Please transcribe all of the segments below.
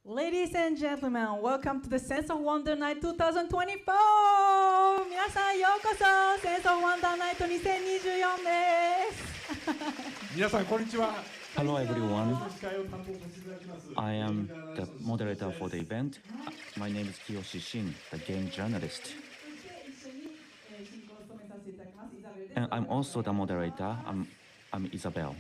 Ladies and gentlemen, welcome to the Sense of Wonder Night 2024! 皆さんようこそ Sense of Wonder Night 2024です。皆さんこんにちは。 Hello everyone, 司会を担当させていただきます。 I am the moderator for the event. My name is Kiyoshi Shin, the game journalist. And I'm also the moderator. I'm Isabel.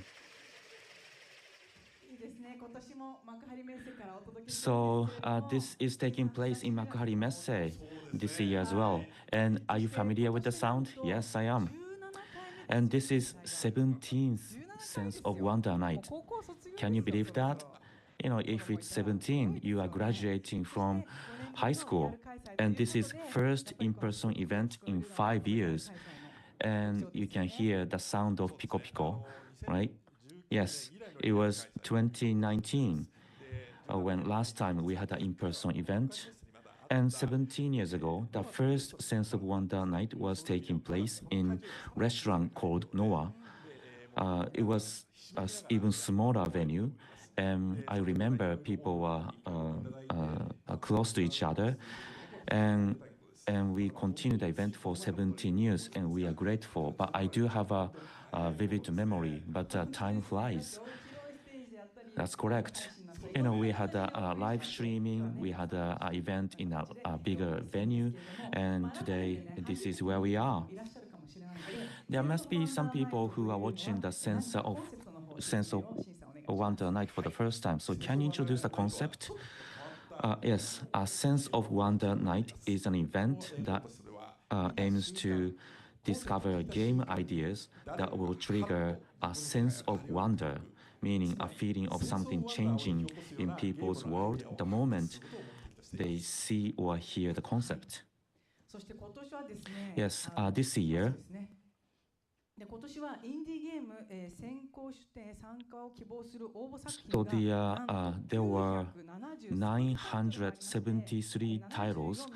So this is taking place in Makuhari Messe this year as well. And are you familiar with the sound? Yes, I am. And this is 17th Sense of Wonder Night. Can you believe that? You know, if it's 17, you are graduating from high school. And this is first in-person event in 5 years. And you can hear the sound of Pico Pico, right? Yes, it was 2019 when last time we had an in-person event. And 17 years ago, the first Sense of Wonder Night was taking place in a restaurant called Noah. It was an even smaller venue, and I remember people were close to each other, and we continued the event for 17 years, and we are grateful. But I do have a vivid memory, but time flies. That's correct. You know, we had a live streaming, we had an event in a bigger venue, and today this is where we are. There must be some people who are watching the Sense of Wonder Night for the first time. So can you introduce the concept? Yes, a Sense of Wonder Night is an event that aims to discover game ideas that will trigger a sense of wonder, meaning a feeling of something changing in people's world the moment they see or hear the concept. Yes, this year, so there were 973 titles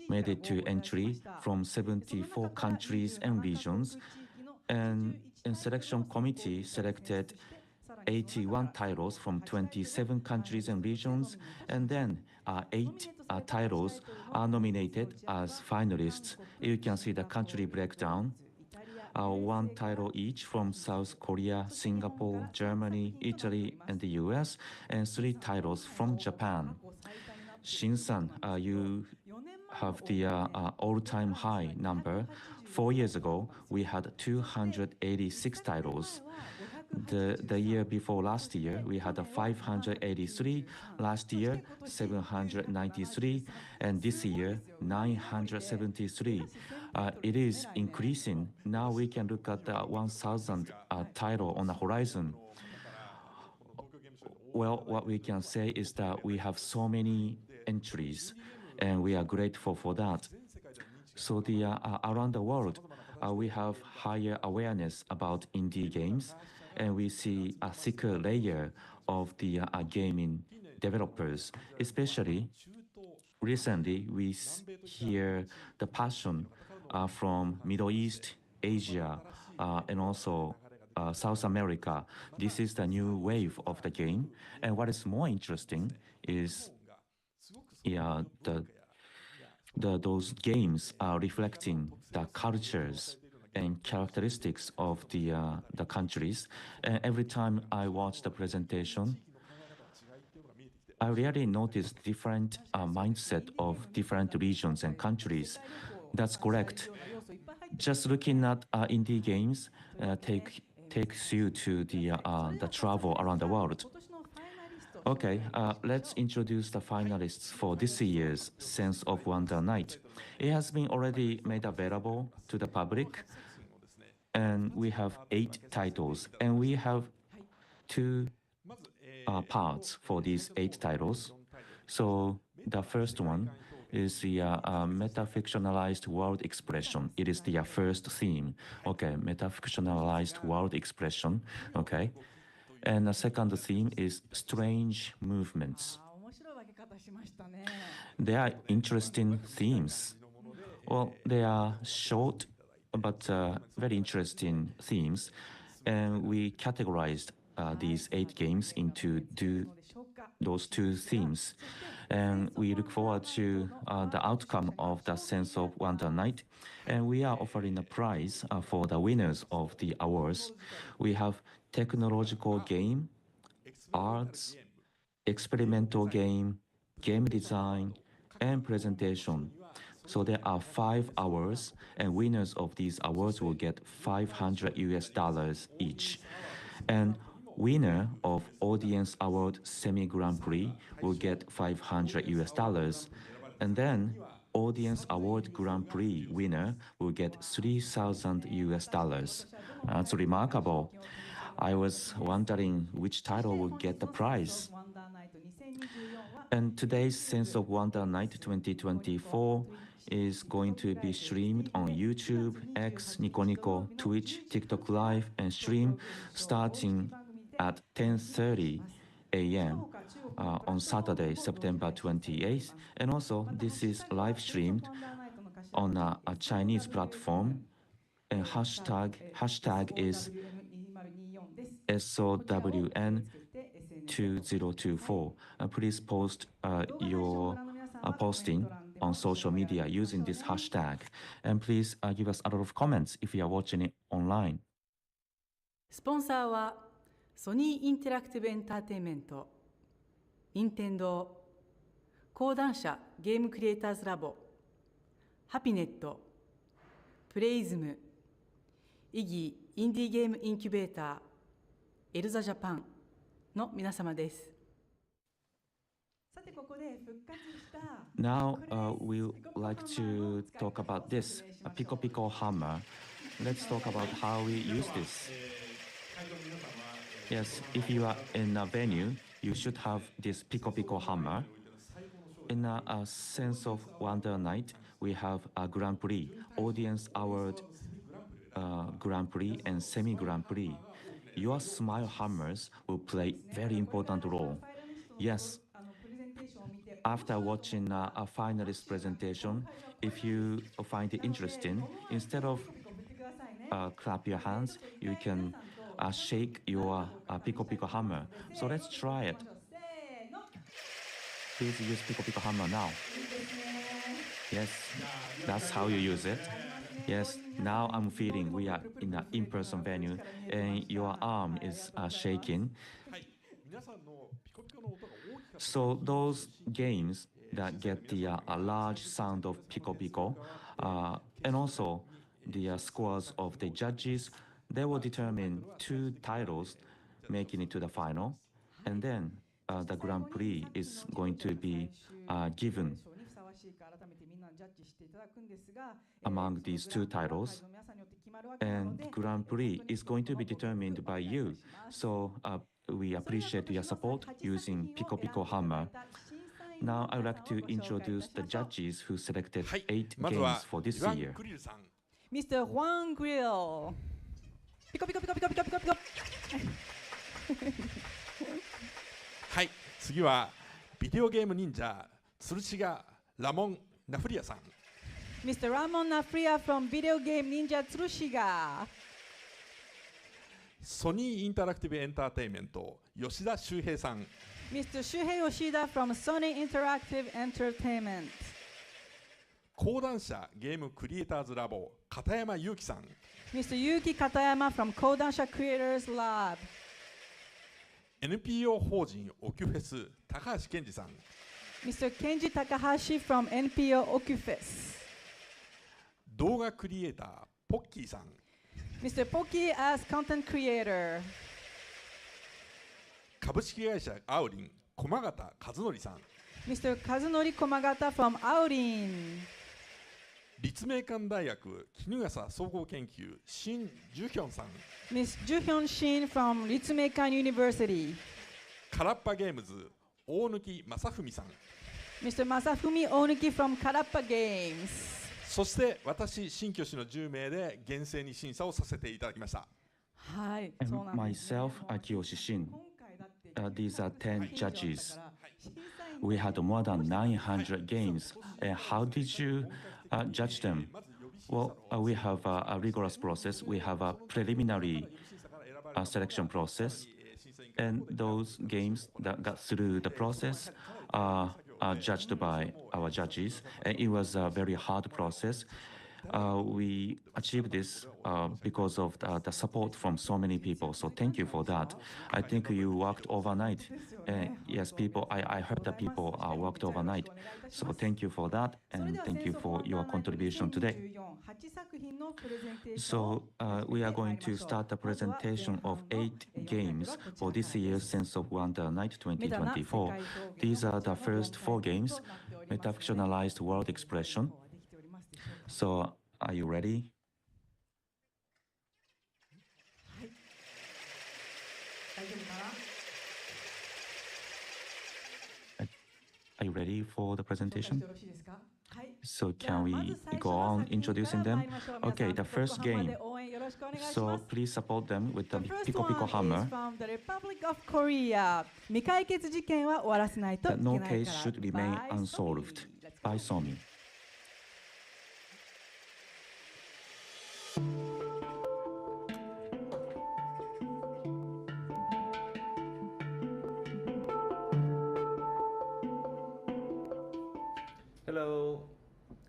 made it to entry from 74 countries and regions, and selection committee selected 81 titles from 27 countries and regions, and then 8 titles are nominated as finalists. You can see the country breakdown. One title each from South Korea, Singapore, Germany, Italy, and the US, and 3 titles from Japan. Shin-san, you have the all-time high number. 4 years ago, we had 286 titles. The year before last year, we had 583, last year 793, and this year 973. It is increasing. Now we can look at the 1,000 title on the horizon. Well, what we can say is that we have so many entries, and we are grateful for that. So around the world, we have higher awareness about indie games, and we see a thicker layer of the gaming developers. Especially recently, we hear the passion from Middle East, Asia, and also South America. This is the new wave of the game, and what is more interesting is those games are reflecting the cultures and characteristics of the countries. And every time I watch the presentation, I really notice different mindset of different regions and countries. That's correct. Just looking at indie games takes you to the travel around the world. Okay, let's introduce the finalists for this year's Sense of Wonder Night. It has been already made available to the public, and we have 8 titles, and we have 2 parts for these 8 titles. So the first one is the metafictionalized world expression. It is the first theme. Okay, metafictionalized world expression. Okay. And the second theme is strange movements. They are interesting themes. Well, they are short but very interesting themes, and we categorized these 8 games into those two themes. And we look forward to the outcome of the Sense of Wonder Night. And we are offering a prize for the winners of the awards. We have technological game, arts, experimental game, game design, and presentation. So there are 5 awards, and winners of these awards will get $500 each. And winner of Audience Award Semi Grand Prix will get $500. And then Audience Award Grand Prix winner will get $3,000. That's remarkable. I was wondering which title will get the prize. And today's Sense of Wonder Night 2024 is going to be streamed on YouTube, X, Nico Nico, Twitch, TikTok Live, and stream starting at 10:30 a.m. On Saturday, September 28th. And also, this is live streamed on a Chinese platform, and hashtag is SOWN2024. Please post your posting on social media using this hashtag. And please give us a lot of comments if you are watching it online. スポンサーはソニーインタラクティブエンターテインメント、任天堂、講談社ゲームクリエイターズラボ、ハピネット、プレイズム、イギーインディーゲームインキュベーター、エルザジャパンの皆様です。Now we would like to talk about this, a Pico Pico hammer. Let's talk about how we use this. Yes, if you are in a venue, you should have this Pico Pico hammer. In a Sense of Wonder Night, we have a Grand Prix, Audience Award Grand Prix and Semi Grand Prix. Your smile hammers will play very important role. Yes, after watching a finalist presentation, if you find it interesting, instead of clap your hands, you can shake your Pico Pico hammer. So let's try it. Please use Pico Pico hammer now. Yes, that's how you use it. Yes, now I'm feeling we are in an in-person venue and your arm is shaking. So those games that get the a large sound of Pico Pico and also the scores of the judges, they will determine 2 titles making it to the final, and then the Grand Prix is going to be given among these 2 titles, and Grand Prix is going to be determined by you. So we appreciate your support using Pico Pico hammer. Now I would like to introduce the judges who selected 8 games for this year. Mr. Juan Grill. Pico Pico Pico Pico Pico Pico Pico. はい、次はビデオゲーム忍者吊るしがラモン・ナフリアさん。Mr. Ramon Nafria from Video Game Ninja Tsurushiga. ソニーインタラクティブエンターテインメント吉田修平さん。Mr. Shuhei Yoshida from Sony Interactive Entertainment. 講談社ゲームクリエイターズラボ片山裕樹さん。Mr. Yuki Katayama from Kodansha Creators Lab. NPO 法人オキュフェス高橋健二さん。Mr. Kenji Takahashi from NPO Okufes. 動画クリエイターポッキーさん。Mr. Poki as content creator. 株式会社アウリン駒形和則さん。Mr. Kazunori Komagata from Aurin. 立命館大学衣笠総合研究新ジュヒョンさん。Ms. Juhyun Shin from Ritsumeikan University. カラッパゲームズ大貫正文さん。Mr. Masafumi Onuki from Karappa Games. そして私新居氏の10名で厳正に審査をさせていただきました。はい、 And そうなんですね。 myself, Akiyoshi Shin. These are 10 judges. We had more than 900 games. How did you judge them? Well, we have a rigorous process. We have a preliminary selection process. And those games that got through the process are judged by our judges. And it was a very hard process. We achieved this because of the support from so many people. So thank you for that. I think you worked overnight. Yes, I heard that people worked overnight. So thank you for that, and thank you for your contribution today. So we are going to start the presentation of 8 games for this year's Sense of Wonder Night 2024. These are the first 4 games, Metafictionalized World Expression. So are you ready? Are you ready for the presentation? So can we go on introducing them? Okay, the first game. So please support them with the Pico Pico hammer. From the Republic of Korea. 未解決事件は終わらせないといけ That ない no から case should remain by unsolved. Somi. By Somi. Hello,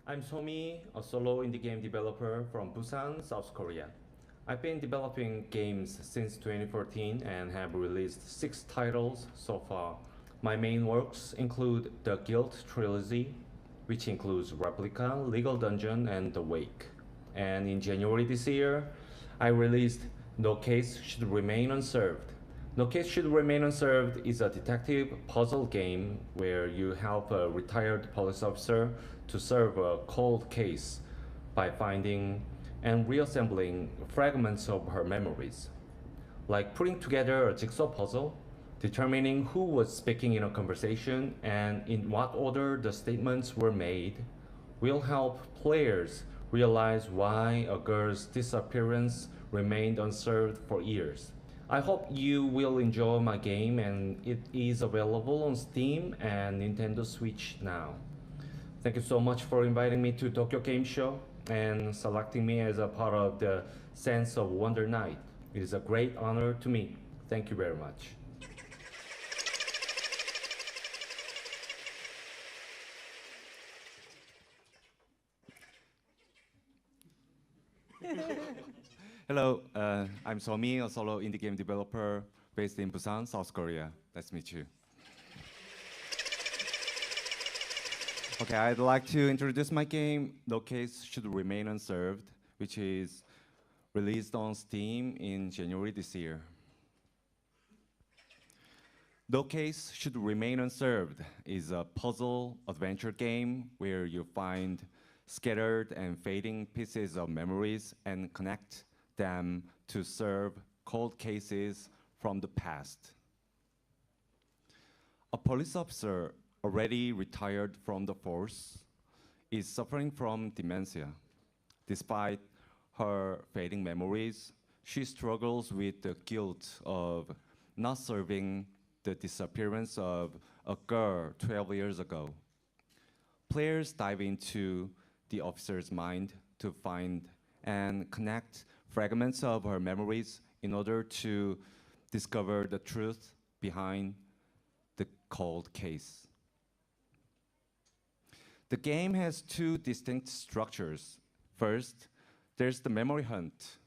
I'm Somi, a solo indie game developer from Busan, South Korea. I've been developing games since 2014 and have released 6 titles so far. My main works include the Guild trilogy, which includes Replica, Legal Dungeon, and The Wake. And in January this year, I released No Case Should Remain Unserved. No Case Should Remain Unserved is a detective puzzle game where you help a retired police officer to solve a cold case by finding and reassembling fragments of her memories. Like putting together a jigsaw puzzle, determining who was speaking in a conversation and in what order the statements were made, will help players realize why a girl's disappearance remained unsolved for years. I hope you will enjoy my game, and it is available on Steam and Nintendo Switch now. Thank you so much for inviting me to Tokyo Game Show and selecting me as a part of the Sense of Wonder Night. It is a great honor to me. Thank you very much. Hello, I'm Somi, a solo indie game developer based in Busan, South Korea. Nice to meet you. Okay, I'd like to introduce my game, No Case Should Remain Unserved, which is released on Steam in January this year. No Case Should Remain Unserved is a puzzle adventure game where you find scattered and fading pieces of memories and connect them to solve cold cases from the past. A police officer already retired from the force is suffering from dementia. Despite her fading memories, she struggles with the guilt of not solving the disappearance of a girl 12 years ago. Players dive into the officer's mind to find and connect fragments of her memories in order to discover the truth behind the cold case. The game has 2 distinct structures. First, there's the memory hunt.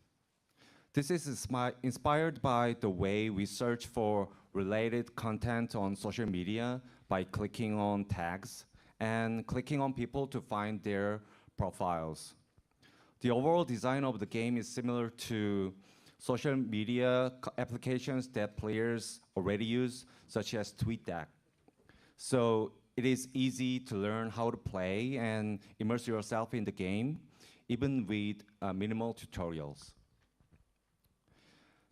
This is inspired by the way we search for related content on social media by clicking on tags and clicking on people to find their profiles. The overall design of the game is similar to social media applications that players already use, such as TweetDeck. So it is easy to learn how to play and immerse yourself in the game, even with minimal tutorials.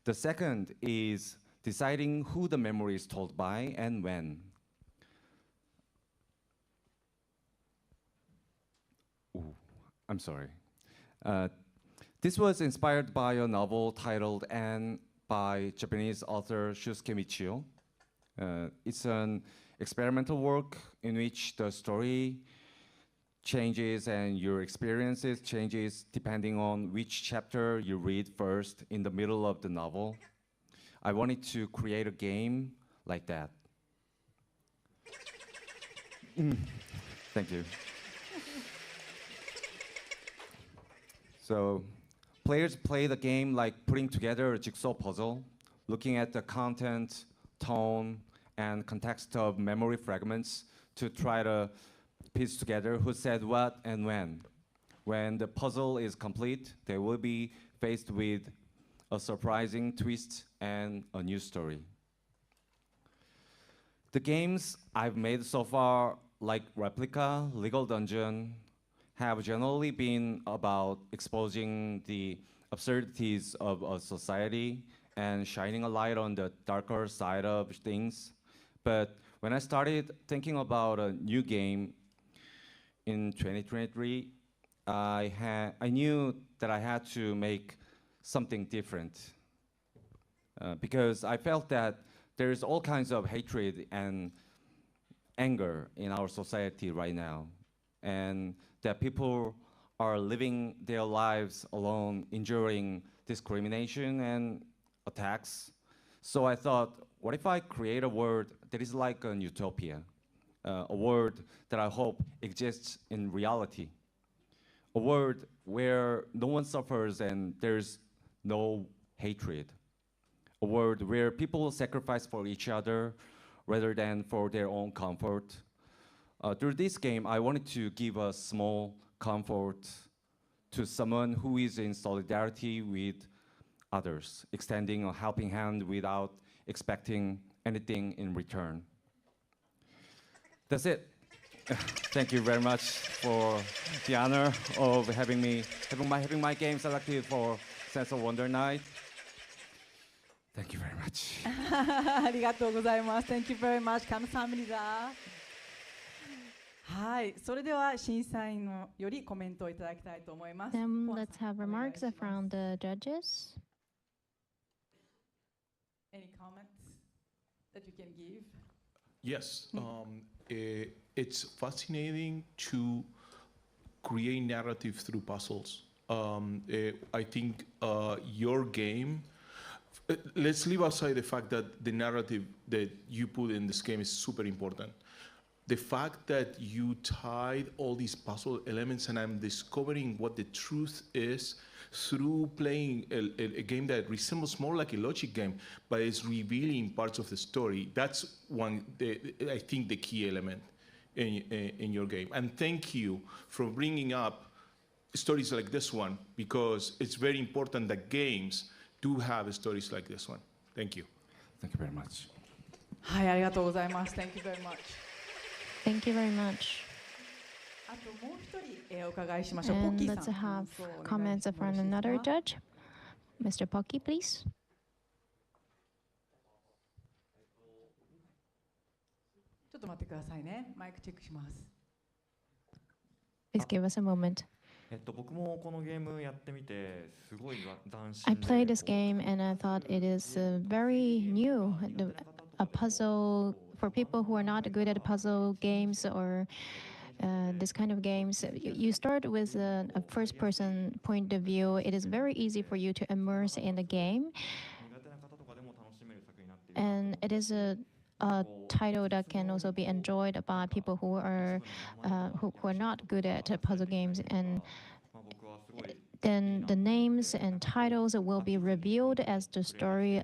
The second is deciding who the memory is told by and when. Ooh, I'm sorry. This was inspired by a novel titled Anne by Japanese author Shusuke Michio. It's an experimental work in which the story changes and your experiences changes depending on which chapter you read first in the middle of the novel. I wanted to create a game like that. Thank you. So players play the game like putting together a jigsaw puzzle, looking at the content, tone, and context of memory fragments to try to piece together who said what and when. When the puzzle is complete, they will be faced with a surprising twist and a new story. The games I've made so far, like Replica, Legal Dungeon, have generally been about exposing the absurdities of a society and shining a light on the darker side of things. But when I started thinking about a new game in 2023, I knew that I had to make something different because I felt that there's all kinds of hatred and anger in our society right now, and that people are living their lives alone, enduring discrimination and attacks. So I thought, what if I create a world that is like an utopia, a world that I hope exists in reality, a world where no one suffers and there's no hatred, a world where people sacrifice for each other rather than for their own comfort. Through this game, I wanted to give a small comfort to someone who is in solidarity with others, extending a helping hand without expecting anything in return. That's it. Thank you very much for the honor of having my game selected for Sense of Wonder Night. Thank you very much. ありがとうございます。Thank you very much. 감사합니다. はい、それでは審査員のよりコメントをいただきたいと思います。Then let's have remarks from the judges. Any comments that you can give? Yes, it's fascinating to create narrative through puzzles. I think your game, let's leave aside the fact that the narrative that you put in this game is super important. The fact that you tied all these puzzle elements and I'm discovering what the truth is through playing a game that resembles more like a logic game, but is revealing parts of the story. That's I think the key element in your game. And thank you for bringing up stories like this one, because it's very important that games do have stories like this one. Thank you. Thank you very much. はい、ありがとうございます。Thank you very much. Thank you very much. あともう一人お伺いしましょう。 And ポッキー let's さん。 have そうお願い comments しても from よろしい another ですか？ judge. Mr. Pocky, please. ちょっと待ってくださいね。マイクチェックします。 Please give us a moment. 僕もこのゲームやってみてすごい斬新 I で played this game and I thought it is very new, a puzzle for people who are not good at puzzle games or this kind of games. You start with a first-person point of view. It is very easy for you to immerse in the game, 苦手な方とかでも楽しめる作品になっている and it is a title that can also be enjoyed by people who are not good at puzzle games. And まあ僕はすごい then the names and titles will be revealed as the story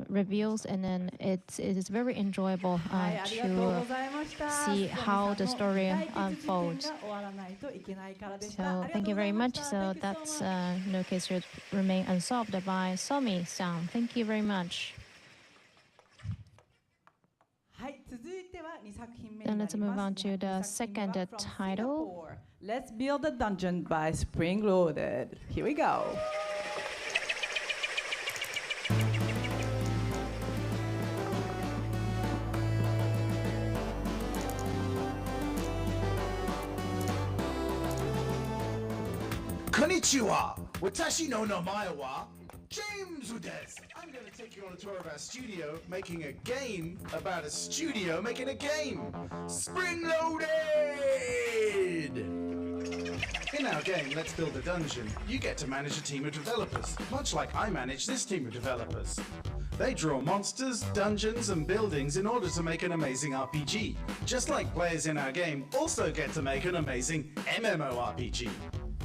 reveals, and then it is very enjoyable はい、ありがとうご to ざいました。 see how the story 解決時 unfolds. 点が終わらないといけないからでした。 So ありがとう thank you ござい very ま much. した。 So Thank you so that's much. no case should remain unsolved by Somi-san. Thank you very much. はい、続いては2作品目 Then にな let's り move ま on す。 to the 2作品 second 目は from title. Singapore. Let's Build a Dungeon by Spring Loaded. Here we go. Konnichiwa! Watashi no namae wa James desu. I'm going to take you on a tour of our studio, making a game about a studio making a game. Spring loaded! In our game, Let's Build a Dungeon, you get to manage a team of developers, much like I manage this team of developers. They draw monsters, dungeons, and buildings in order to make an amazing RPG, just like players in our game also get to make an amazing MMORPG.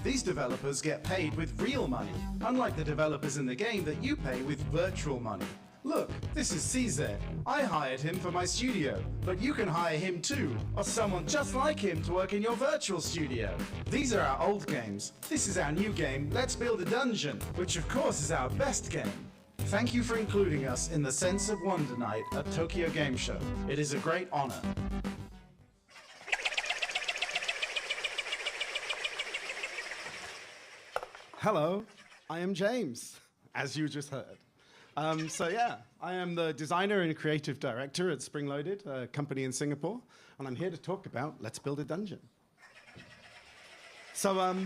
These developers get paid with real money, unlike the developers in the game that you pay with virtual money. Look, this is Caesar. I hired him for my studio, but you can hire him too, or someone just like him to work in your virtual studio. These are our old games. This is our new game, Let's Build a Dungeon, which of course is our best game. Thank you for including us in the Sense of Wonder Night at Tokyo Game Show. It is a great honor. Hello, I am James, as you just heard. I am the designer and creative director at Spring Loaded, a company in Singapore, and I'm here to talk about Let's Build a Dungeon. So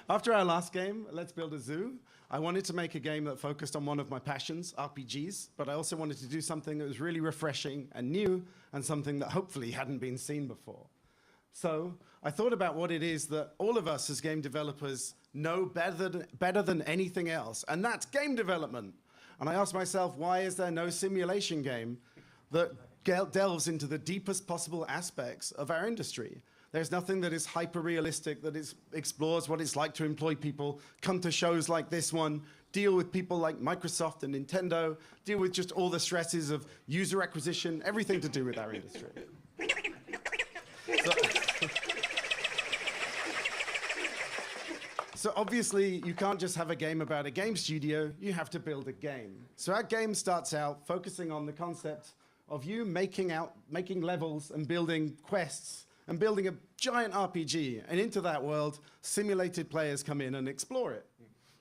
after our last game, Let's Build a Zoo, I wanted to make a game that focused on one of my passions, RPGs, but I also wanted to do something that was really refreshing and new, and something that hopefully hadn't been seen before. So I thought about what it is that all of us as game developers know better than anything else, and that's game development. And I asked myself, why is there no simulation game that delves into the deepest possible aspects of our industry? There's nothing that is hyper-realistic, that explores what it's like to employ people, come to shows like this one, deal with people like Microsoft and Nintendo, deal with just all the stresses of user acquisition, everything to do with our industry. So obviously, you can't just have a game about a game studio, you have to build a game. So our game starts out focusing on the concept of you making levels and building quests and building a giant RPG. And into that world, simulated players come in and explore it.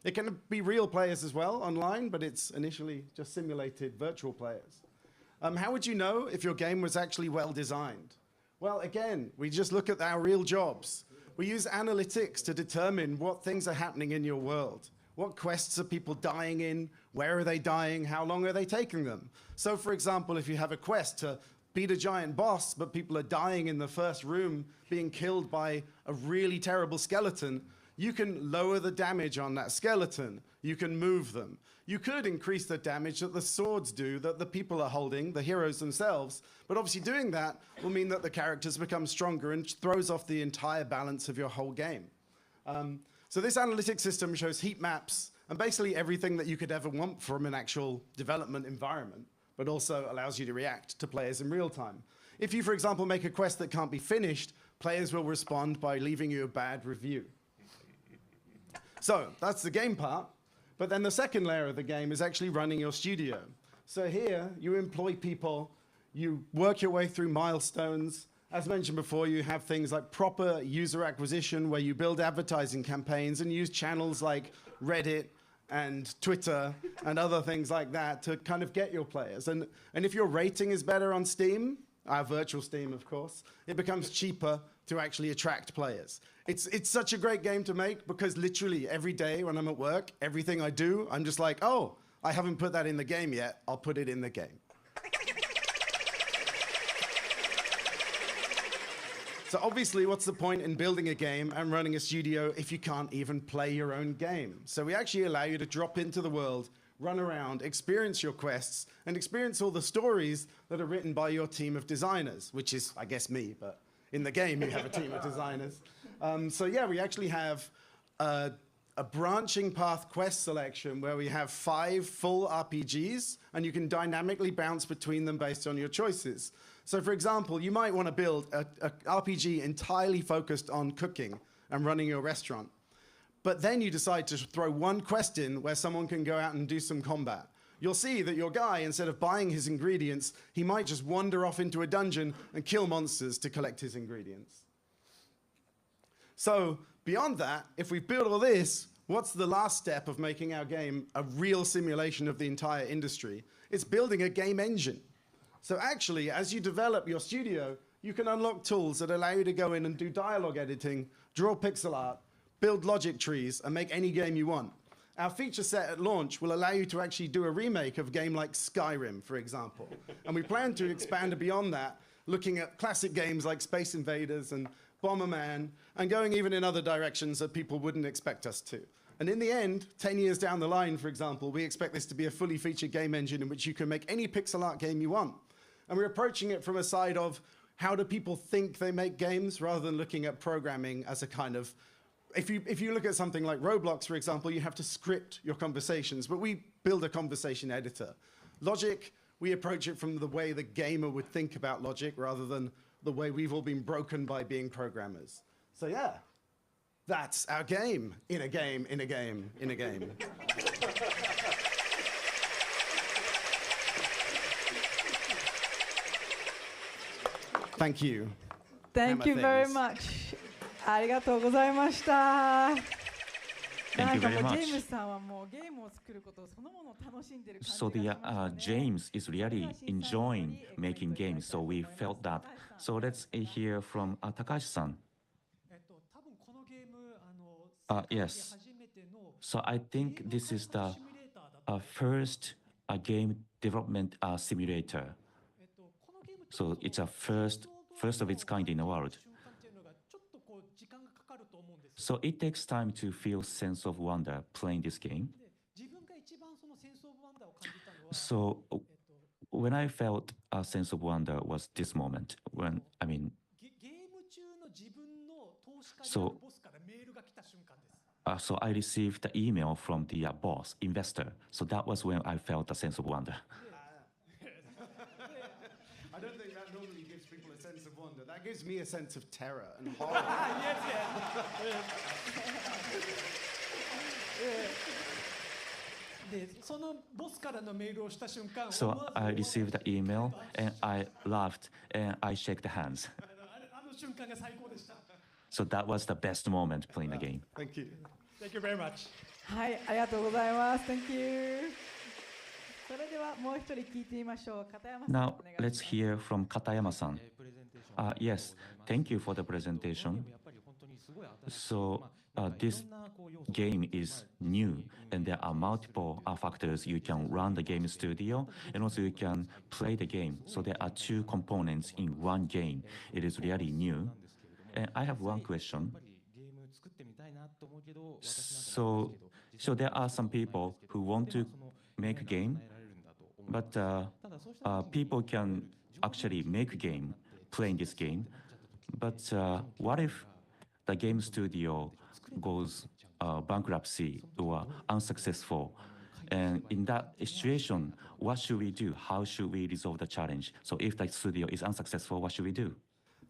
It can be real players as well online, but it's initially just simulated virtual players. How would you know if your game was actually well designed? Well, again, we just look at our real jobs. We use analytics to determine what things are happening in your world. What quests are people dying in? Where are they dying? How long are they taking them? So, for example, if you have a quest to beat a giant boss, but people are dying in the first room, being killed by a really terrible skeleton, you can lower the damage on that skeleton. You can move them. You could increase the damage that the swords do that the people are holding, the heroes themselves, but obviously doing that will mean that the characters become stronger and throws off the entire balance of your whole game. So this analytics system shows heat maps and basically everything that you could ever want from an actual development environment, but also allows you to react to players in real time. If you, for example, make a quest that can't be finished, players will respond by leaving you a bad review. So that's the game part. But then the second layer of the game is actually running your studio. So here, you employ people, you work your way through milestones. As mentioned before, you have things like proper user acquisition, where you build advertising campaigns and use channels like Reddit and Twitter and other things like that to kind of get your players. And if your rating is better on Steam, our virtual Steam, of course, it becomes cheaper to actually attract players. It's such a great game to make because literally every day when I'm at work, everything I do, I'm just like, oh, I haven't put that in the game yet. I'll put it in the game. So obviously, what's the point in building a game and running a studio if you can't even play your own game? So we actually allow you to drop into the world, run around, experience your quests, and experience all the stories that are written by your team of designers, which is, I guess, me, but in the game you have a team of designers. So yeah, we actually have a branching path quest selection where we have 5 full RPGs, and you can dynamically bounce between them based on your choices. So for example, you might want to build a RPG entirely focused on cooking and running your restaurant. But then you decide to throw one quest in where someone can go out and do some combat. You'll see that your guy, instead of buying his ingredients, he might just wander off into a dungeon and kill monsters to collect his ingredients. So beyond that, if we build all this, what's the last step of making our game a real simulation of the entire industry? It's building a game engine. So actually, as you develop your studio, you can unlock tools that allow you to go in and do dialogue editing, draw pixel art, build logic trees, and make any game you want. Our feature set at launch will allow you to actually do a remake of a game like Skyrim, for example. And we plan to expand beyond that, looking at classic games like Space Invaders and Bomberman, and going even in other directions that people wouldn't expect us to. And in the end, 10 years down the line, for example, we expect this to be a fully featured game engine in which you can make any pixel art game you want. And we're approaching it from a side of how do people think they make games rather than looking at programming as a kind of, if you look at something like Roblox, for example, you have to script your conversations, but we build a conversation editor. Logic, we approach it from the way the gamer would think about logic rather than the way we've all been broken by being programmers. So yeah, that's our game, in a game, in a game, in a game. Thank you. Thank you very much. ありがとうございました。Thank you very なんかもう much. ジェームスさんはもうゲームを作ることそのものを楽しんでる感じ So がし the ましたね。 James is really enjoying making games, so we felt that. So let's hear from Takashi-san. Yes. So I think this is the first game development simulator. So it's a first of its kind in the world. So it takes time to feel sense of wonder playing this game. So when I felt a sense of wonder was this moment when, so I received the email from the boss, investor. So that was when I felt a sense of wonder. I don't think that normally gives people a sense of wonder. That gives me a sense of terror and horror. So I received the email and I laughed and I shook the hands. So that was the best moment playing the game. Thank you. Thank you very much. はい、ありがとうございます。Thank you. それではもう一人聞いてみましょう。片山さん。 Now let's hear from Katayama-san. Yes, thank you for the presentation. So this game is new and there are multiple factors. You can run the game studio and also you can play the game. So there are two components in one game. It is really new. And I have one question. So there are some people who want to make a game, but people can actually make a game playing this game. But what if the game studio goes bankruptcy or unsuccessful? And in that situation, what should we do? How should we resolve the challenge? So if the studio is unsuccessful, what should we do?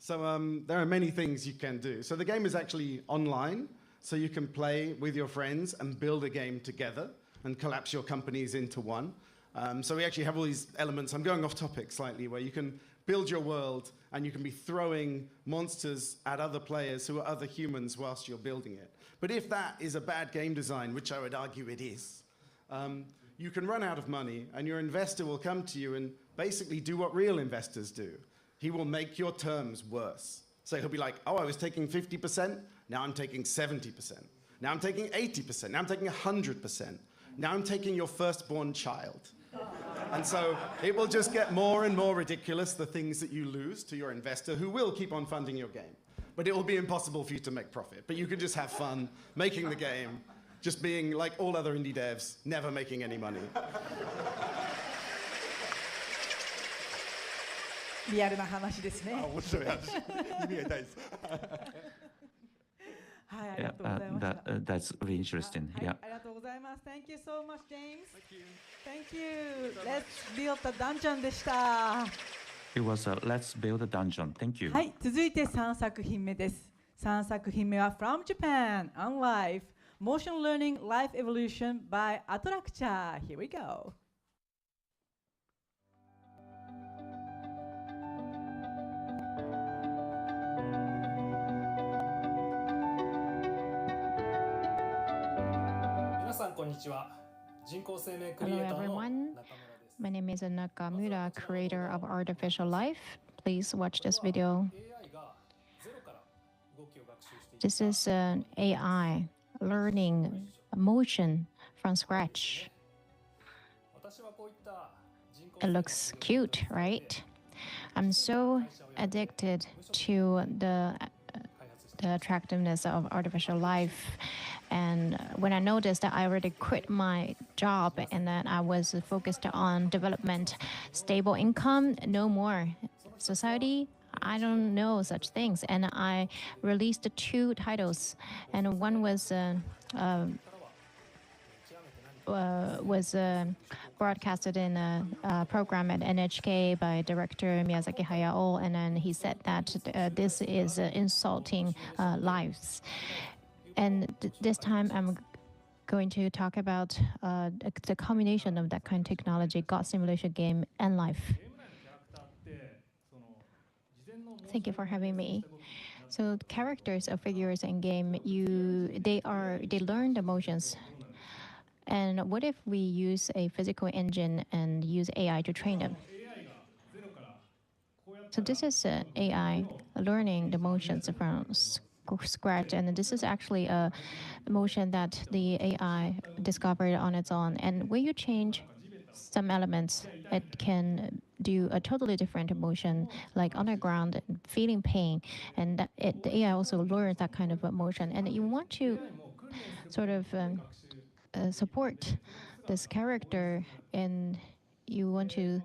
So there are many things you can do. So the game is actually online, so you can play with your friends and build a game together and collapse your companies into one. So we actually have all these elements. I'm going off topic slightly, where you can build your world and you can be throwing monsters at other players who are other humans whilst you're building it. But if that is a bad game design, which I would argue it is, you can run out of money and your investor will come to you and basically do what real investors do. He will make your terms worse. So he'll be like, oh, I was taking 50%, now I'm taking 70%. Now I'm taking 80%, now I'm taking 100%. Now I'm taking your firstborn child. And so it will just get more and more ridiculous, the things that you lose to your investor, who will keep on funding your game. But it will be impossible for you to make profit. But you can just have fun making the game, just being like all other indie devs, never making any money. リアルな話ですね。面白い話。耳が痛いです。はい、ありがとうございました。That's really interesting. はい、 Yeah. ありがとうございます。Thank you so much, James. Thank you. Let's build a dungeon でした。It was a Let's Build a Dungeon. Thank you. はい、続いて3作品目です。3作品目は From Japan on Life Motion Learning Life Evolution by Attracture. Here we go. 皆さんこんにちは。人工生命クリエ Hello イターの everyone. 中村です。 My name is Nakamura, creator of Artificial Life. Please watch this video. AI がゼロから動きを学習していく This is an AI learning motion from scratch. 私はこういった人工 It looks cute, right? I'm so addicted to the the attractiveness of artificial life. And when I noticed that, I already quit my job and then I was focused on development, stable income, no more society. I don't know such things. And I released 2 titles, and one was broadcasted in a program at NHK by director Miyazaki Hayao, and then he said that this is insulting lives. And this time I'm going to talk about the combination of that kind of technology, God simulation game, and life. Thank you for having me. So characters or figures in game, they learn the emotions. And what if we use a physical engine and use AI to train them? So this is AI learning the motions from scratch, and this is actually a motion that the AI discovered on its own. And when you change some elements, it can do a totally different emotion, like underground, feeling pain, and the AI also learns that kind of emotion. And you want to sort of support this character, and you want to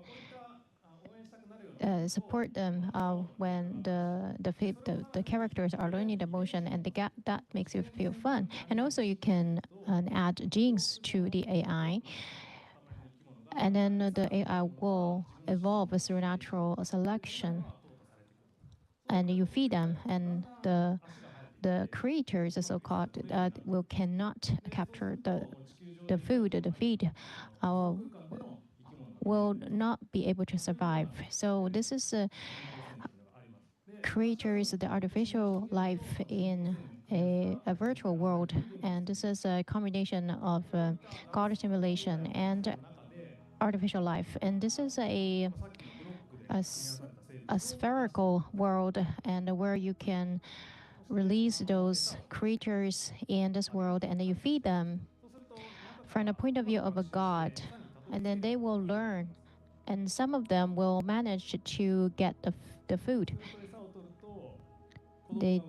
support them when the characters are learning the motion, and that makes you feel fun. And also you can add genes to the AI, and then the AI will evolve through natural selection. And you feed them, and the creators, so-called, cannot capture the food, the feed, will not be able to survive. So this is creatures, the artificial life in a virtual world, and this is a combination of God simulation and artificial life. And this is a spherical world, and where you can release those creatures in this world, and you feed them from the point of view of a god, and then they will learn, and some of them will manage to get the food. They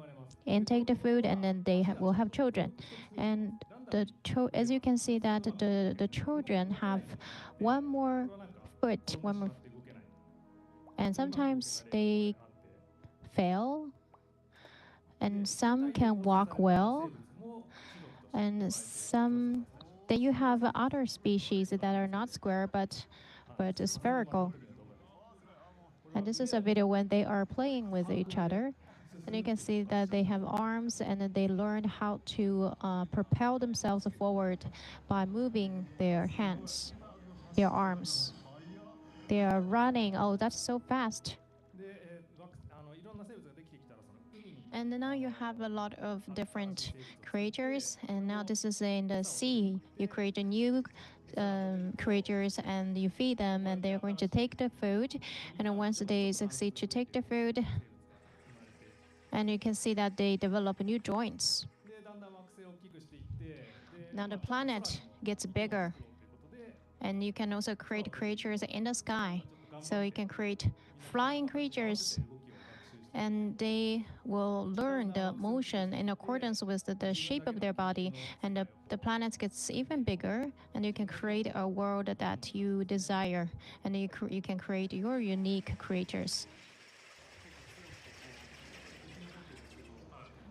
intake the food, and then they will have children. And as you can see that the children have one more foot, and sometimes they fail, and some can walk well, and some. Then you have other species that are not square but spherical. And this is a video when they are playing with each other. And you can see that they have arms, and they learn how to propel themselves forward by moving their hands, their arms. They are running. Oh, that's so fast. And now you have a lot of different creatures, and now this is in the sea. You create a new creatures, and you feed them, and they're going to take the food. And then once they succeed to take the food, and you can see that they develop new joints. Now the planet gets bigger, and you can also create creatures in the sky. So you can create flying creatures, and they will learn the motion in accordance with the shape of their body, and the planet gets even bigger, and you can create a world that you desire, and you can create your unique creatures.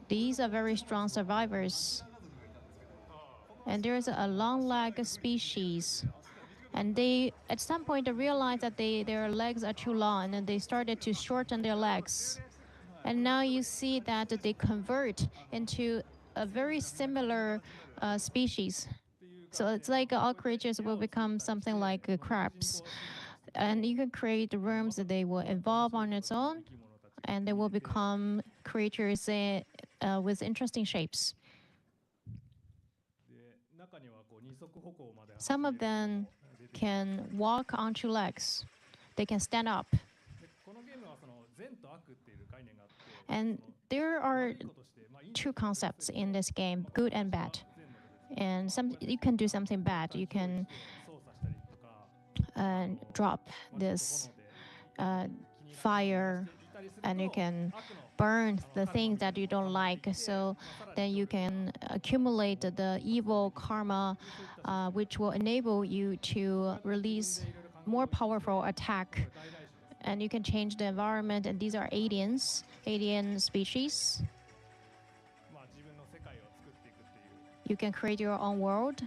These are very strong survivors. And there's a long-legged species. And they, at some point, they realized that their legs are too long, and they started to shorten their legs. And now you see that they convert into a very similar species. So it's like all creatures will become something like crabs. And you can create rooms that they will evolve on its own, and they will become creatures with interesting shapes. Some of them can walk on 2 legs. They can stand up. And there are 2 concepts in this game, good and bad. And you can do something bad. You can drop this fire, and you can burn the things that you don't like, so then you can accumulate the evil karma, which will enable you to release more powerful attack. And you can change the environment, and these are aliens, alien species. You can create your own world.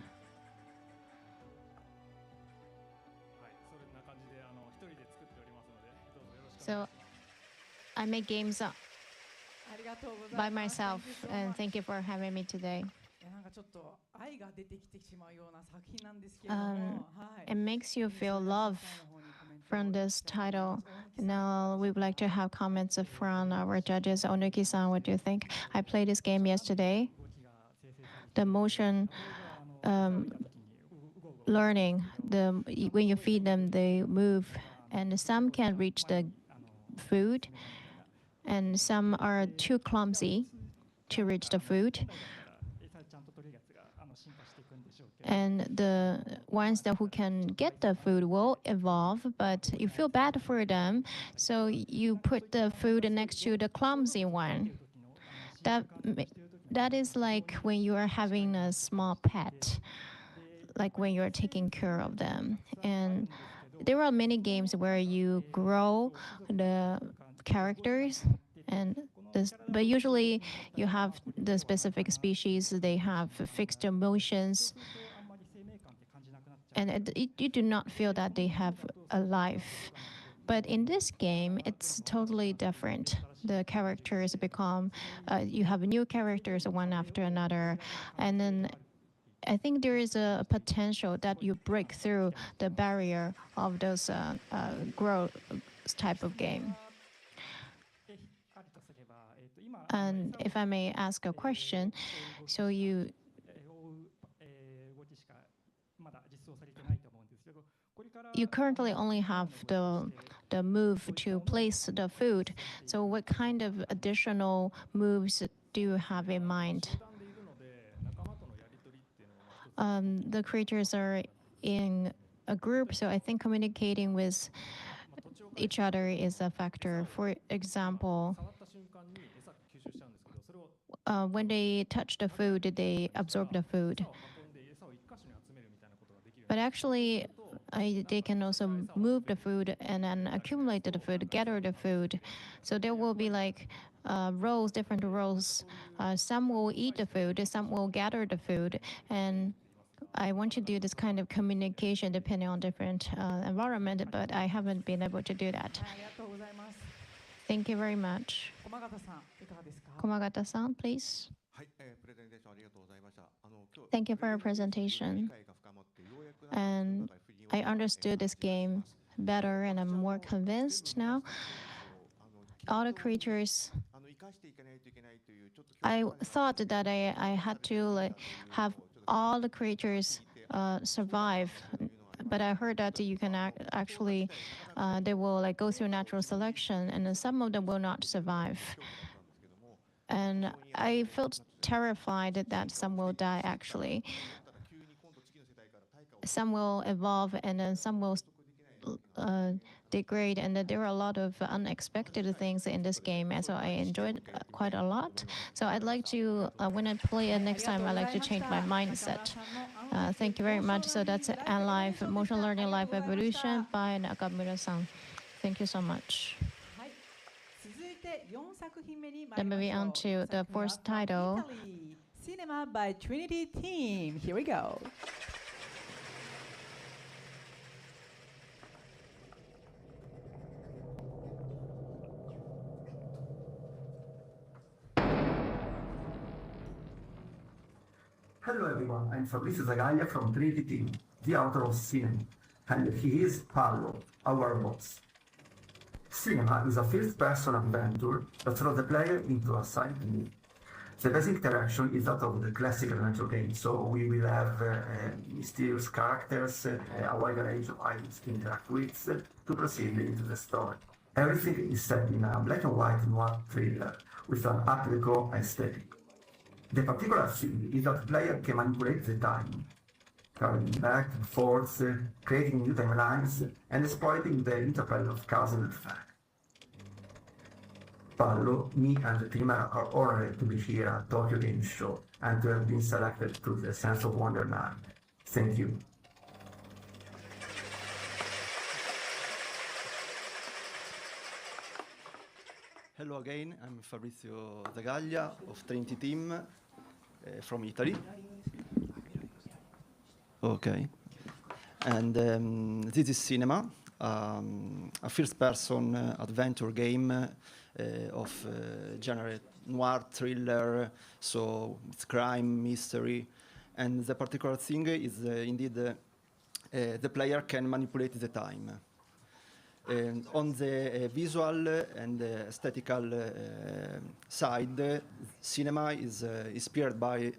So I make games by myself, and thank you for having me today. It makes you feel love from this title. Now we would like to have comments from our judges. Onuki-san, what do you think? I played this game yesterday. The motion learning, when you feed them, they move, and some can reach the food, and some are too clumsy to reach the food. And the ones who can get the food will evolve, but you feel bad for them, so you put the food next to the clumsy one. That is like when you are having a small pet, like when you're taking care of them. And there are many games where you grow the characters, but usually you have the specific species, they have fixed emotions, and you do not feel that they have a life. But in this game, it's totally different. The characters become, you have new characters one after another, and then I think there is a potential that you break through the barrier of those growth type of game. And if I may ask a question, so you currently only have the move to place the food. So what kind of additional moves do you have in mind? The creatures are in a group, so I think communicating with each other is a factor. For example, when they touch the food, they absorb the food. But actually, they can also move the food and then accumulate the food, gather the food. So there will be like roles, different roles. Some will eat the food, some will gather the food, and I want to do this kind of communication depending on different environment, but I haven't been able to do that. Thank you very much. Komagata-san, please. Thank you for your presentation. And I understood this game better, and I'm more convinced now. All the creatures, I thought that I had to have all the creatures survive, but I heard that you can actually, they will go through natural selection, and then some of them will not survive. And I felt terrified that some will die actually. Some will evolve, and then some will degrade, and there are a lot of unexpected things in this game, and so I enjoyed quite a lot. So I'd like to, when I play it next time, I'd like to change my mindset. Thank you very much. So that's Life Motion Learning Life Evolution by Nakamura-san. Thank you so much. Then moving on to the fourth title. Cinema by Trinity Team. Here we go. Hello everyone, I'm Fabrizio Zagaglia from Trinity Team, the author of Cinema, and he is Paolo, our boss. Cinema is a first-person adventure that throws the player into a side view. The basic interaction is that of the classic adventure game, so we will have mysterious characters, a wide range of items to interact with to proceed into the story. Everything is set in a black and white noir thriller with an art deco aesthetic. The particular thing is that the player can manipulate the time, traveling back and forth, creating new timelines, and exploiting the interplay of cause and effect. Paolo, me and the team are honored to be here at Tokyo Game Show and to have been selected to the Sense of Wonder Night. Thank you. Hello again, I'm Fabrizio Zagaglia of Trinity Team from Italy. Okay. And this is Cinema, a first-person adventure game of genre noir thriller, so it's crime, mystery. And the particular thing is indeed the player can manipulate the time. And on the visual and aesthetical side, cinema is inspired by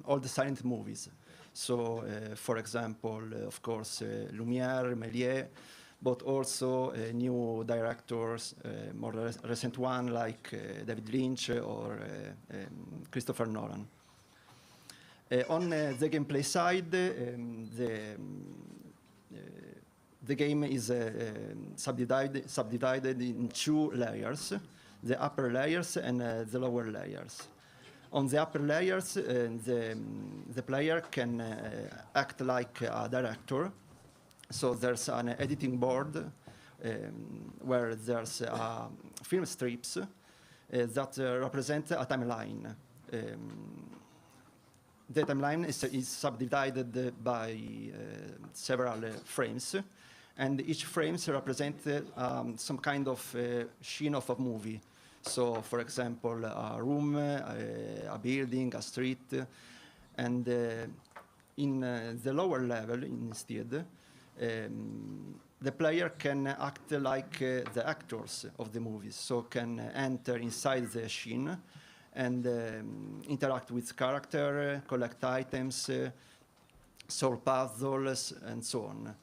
all the silent movies. So, for example, of course, Lumière, Méliès, but also new directors, more recent one like David Lynch or Christopher Nolan. On the gameplay side, the game is subdivided in two layers, the upper layers and the lower layers. On the upper layers, the player can act like a director. So there's an editing board where there's film strips that represent a timeline. The timeline is subdivided by several frames, and each frame represents some kind of scene of a movie. So, for example, a room, a building, a street, and in the lower level instead, the player can act like the actors of the movies, so can enter inside the scene and interact with character, collect items, solve puzzles, and so on.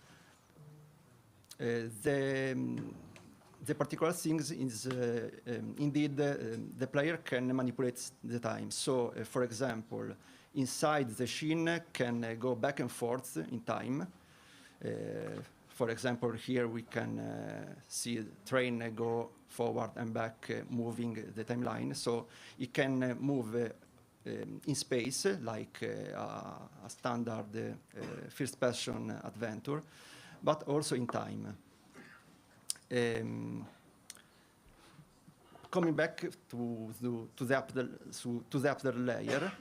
The particular thing is indeed the player can manipulate the time. So, for example, inside the scene can go back and forth in time. For example, here we can see the train go forward and back, moving the timeline. So it can move in space like a standard first-person adventure, but also in time. Coming back to the upper layer,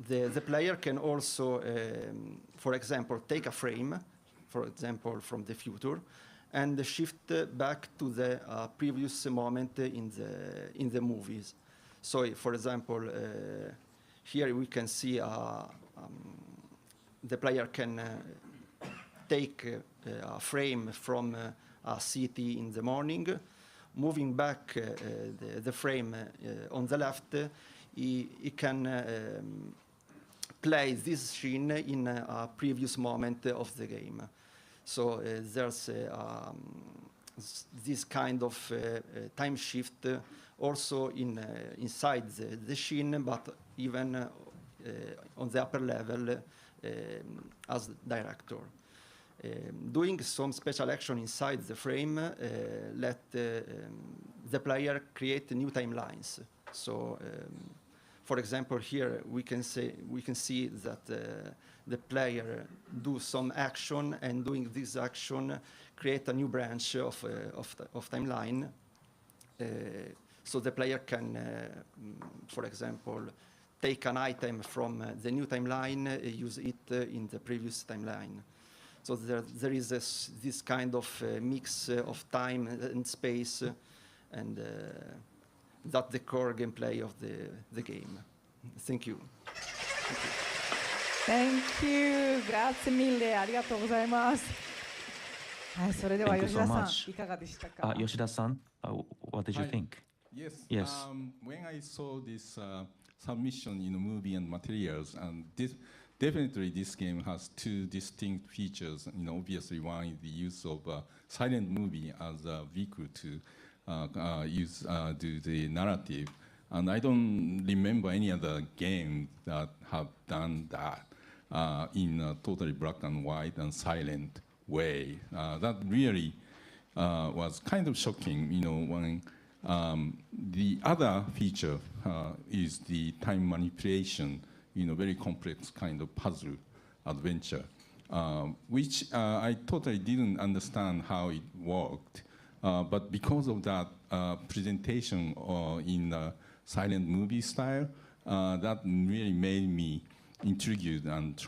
the player can also, for example, take a frame, for example, from the future, and shift back to the previous moment in the movies. So, for example, here we can see the player can take a frame from a city in the morning, moving back the frame on the left. He can play this scene in a previous moment of the game. So there's this kind of time shift also inside the scene, but even on the upper level as director. Doing some special action inside the frame let the player create new timelines. So, for example, here we can see that the player do some action, and doing this action create a new branch of timeline. So the player can, for example, take an item from the new timeline, use it in the previous timeline. So there is this kind of mix of time and space, and that's the core gameplay of the game. Thank you. Thank you. Grazie mille. ありがとうございます。はい、それでは Thank you 吉 so 田さん、 much. いかがでしたか。Yoshida-san, what did you think? Yes. Yes. When I saw this submission in the movie and materials, and definitely this game has two distinct features. Obviously one is the use of silent movie as a vehicle to do the narrative. And I don't remember any other game that have done that in a totally black and white and silent way. That really was kind of shocking, when the other feature is the time manipulation, very complex kind of puzzle adventure, which I totally didn't understand how it worked. But because of that presentation in silent movie style, that really made me intrigued and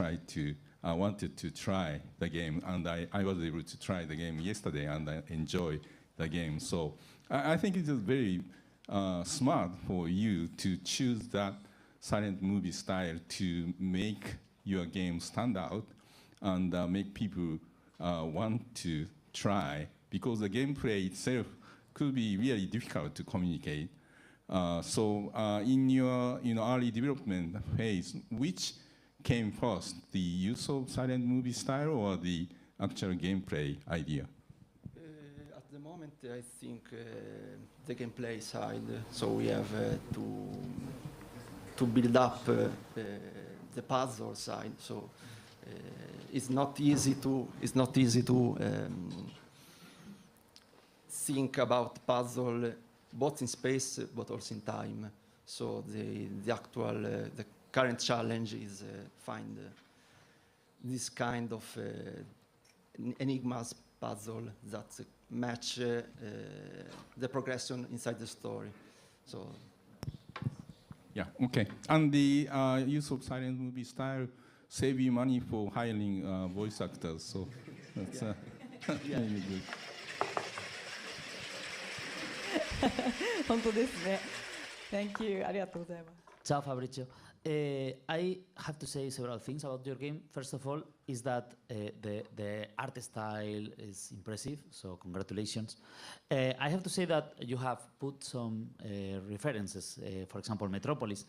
wanted to try the game. And I was able to try the game yesterday, and I enjoy the game. So I think it is very smart for you to choose that silent movie style to make your game stand out and make people want to try, because the gameplay itself could be really difficult to communicate. So in your early development phase, which came first, the use of silent movie style or the actual gameplay idea? At the moment, I think the gameplay side. So we have to build up the puzzle side. So it's not easy to think about puzzle both in space but also in time. So the current challenge is find this kind of enigmas puzzle that match the progression inside the story. So. Yeah, okay. And the use of silent movie style save you money for hiring voice actors, so that's really good. 本当ですね。Thank you. ありがとうございます。 Ciao Fabrizio. I have to say several things about your game. First of all, is that the art style is impressive, so congratulations. I have to say that you have put some references, for example, Metropolis.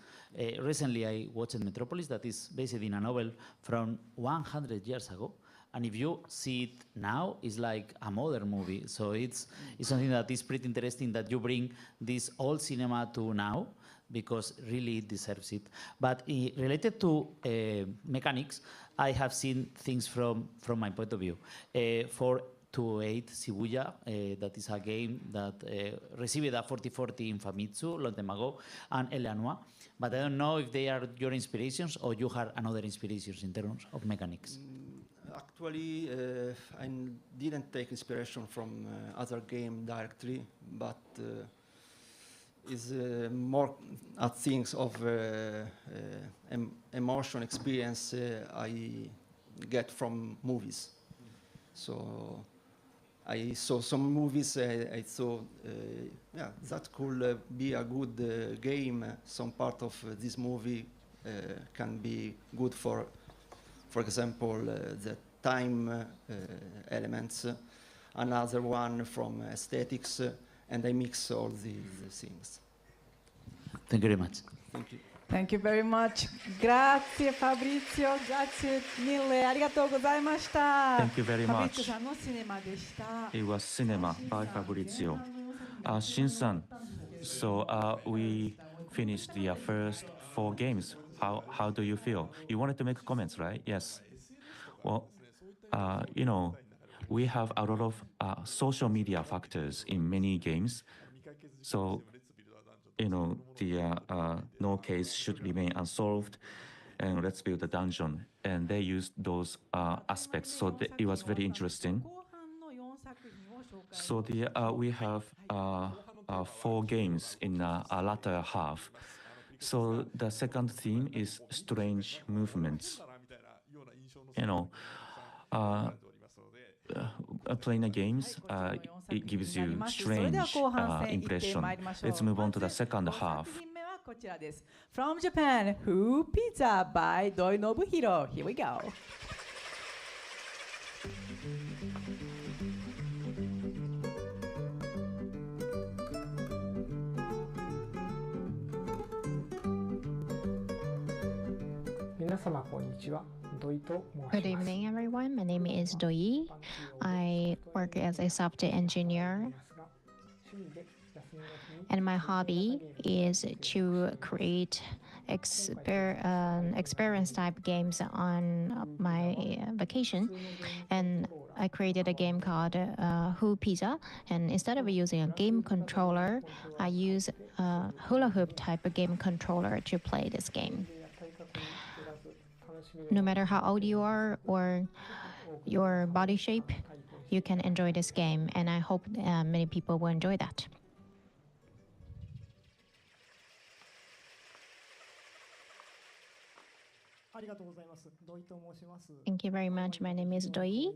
Recently, I watched Metropolis, that is based in a novel from 100 years ago. And if you see it now, it's like a modern movie. So it's something that is pretty interesting that you bring this old cinema to now, because really it deserves it. But related to mechanics, I have seen things from my point of view. 428 Shibuya, that is a game that received a 40/40 in Famitsu long time ago, and Eleanor. But I don't know if they are your inspirations or you have another inspirations in terms of mechanics. Actually, I didn't take inspiration from other game directly, but is more at things of emotion experience I get from movies. So I saw some movies. I thought, yeah, that could be a good game. Some part of this movie can be good for example, the time elements. Another one from aesthetics. And I mix all these things. Thank you very much. Thank you. Thank you very much. Grazie Fabrizio. Grazie mille. ありがとうございました。 Thank you very much. ファブリツィオさんのシネマでした。 It was cinema by Fabrizio. Shin-san, so we finished the first 4 games. How do you feel? You wanted to make comments, right? Yes. Well, we have a lot of social media factors in many games. So, the no case should remain unsolved, and let's build a dungeon. And they used those aspects, so it was very interesting. So we have 4 games in a latter half. So the second theme is strange movements. Playing the games, it gives you strange impression. Let's move on to the second half. From Japan, Who Pizza by Doi Nobuhiro. Here we go. Good evening, everyone. My name is Doi. I work as a software engineer, and my hobby is to create experience type games on my vacation, and I created a game called Who Pizza. And instead of using a game controller, I use a hula hoop type of game controller to play this game. No matter how old you are or your body shape, you can enjoy this game, and I hope many people will enjoy that. Thank you very much. My name is Doi.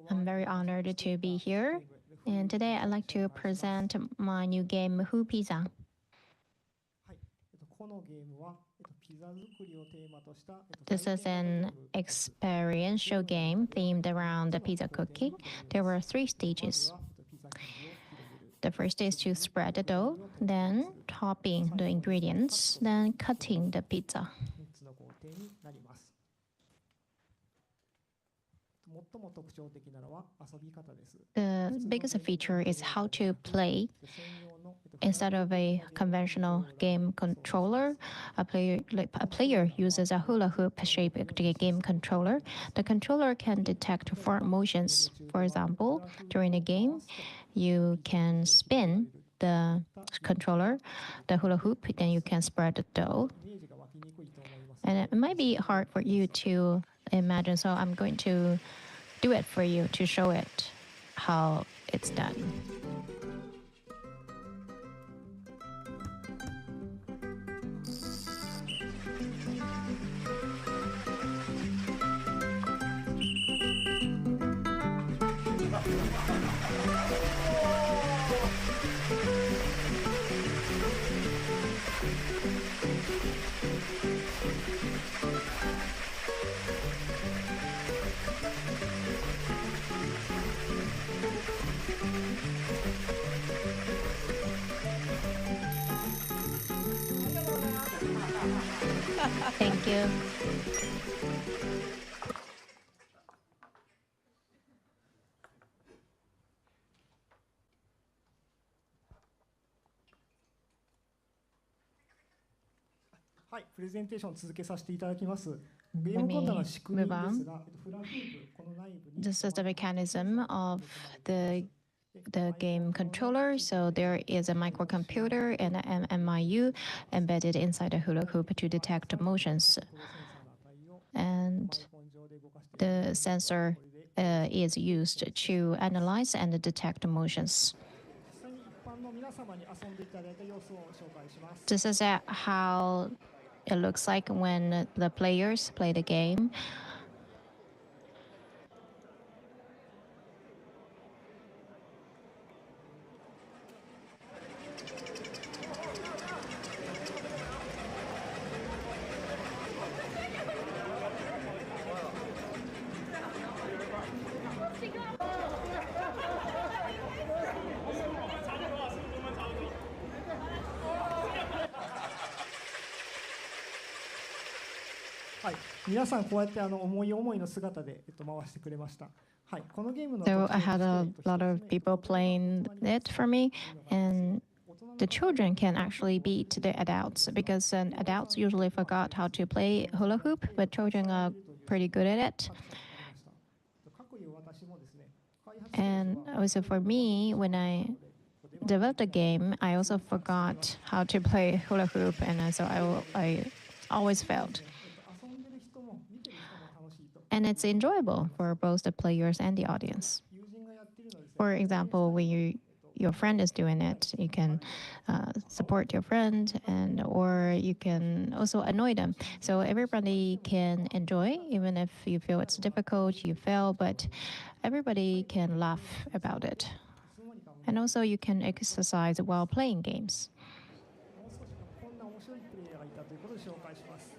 I'm very honored to be here. And today I'd like to present my new game, Who Pizza. This is an experiential game themed around the pizza cooking. There were 3 stages. The first is to spread the dough, then topping the ingredients, then cutting the pizza. The biggest feature is how to play. Instead of a conventional game controller, a player uses a hula hoop-shaped game controller. The controller can detect 4 motions. For example, during a game, you can spin the controller, the hula hoop, then you can spread the dough. And it might be hard for you to imagine, so I'm going to do it for you to show it how it's done. Thank you. Let me move on. This is the mechanism of the game controller. So there is a microcomputer and an MIU embedded inside the hula hoop to detect motions. And the sensor is used to analyze and detect motions. This is how it looks like when the players play the game. So I had a lot of people playing it for me, and the children can actually beat the adults because adults usually forgot how to play hula hoop, but children are pretty good at it. And also for me, when I developed the game, I also forgot how to play hula hoop, and so I always failed. And it's enjoyable for both the players and the audience. For example, when your friend is doing it, you can support your friend, or you can also annoy them. So everybody can enjoy, even if you feel it's difficult, you fail, but everybody can laugh about it. And also you can exercise while playing games.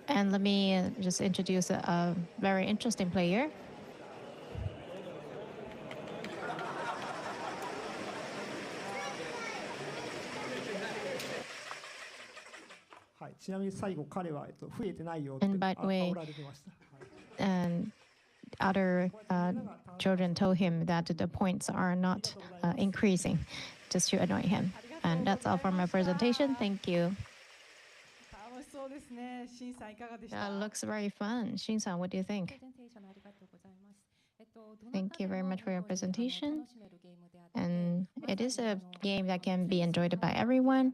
And let me just introduce a very interesting player. And by the way, other children told him that the points are not increasing, just to annoy him. And that's all for my presentation. Thank you. そうですね。シンさんいかがでした？ That looks very fun. Shin-san, what do you think? Thank you very much for your presentation. And it is a game that can be enjoyed by everyone,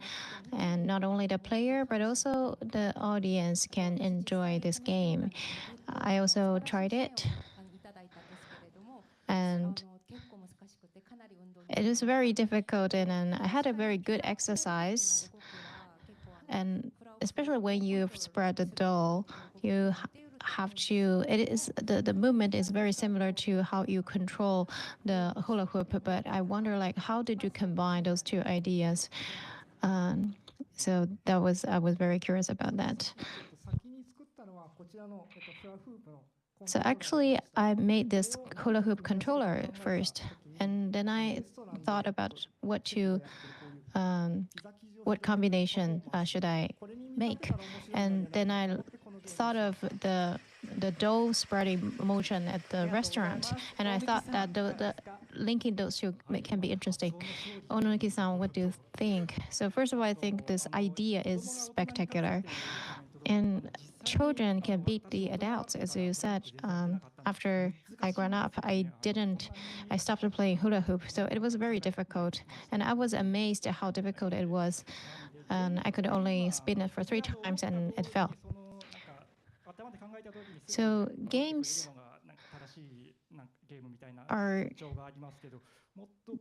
and not only the player, but also the audience can enjoy this game. I also tried it, and it is very difficult, and I had a very good exercise. And especially when you spread the doll, you have to, the movement is very similar to how you control the hula hoop, but I wonder, like, how did you combine those two ideas? So I was very curious about that. So actually, I made this hula hoop controller first, and then I thought about what combination should I make, and then I thought of the dough spreading motion at the restaurant, and I thought that the linking those two can be interesting. Onoki-san, what do you think? So first of all, I think this idea is spectacular, and children can beat the adults, as you said. After I grown up, I stopped playing hula hoop, so it was very difficult, and I was amazed at how difficult it was, and I could only spin it for 3 times and it fell. So games are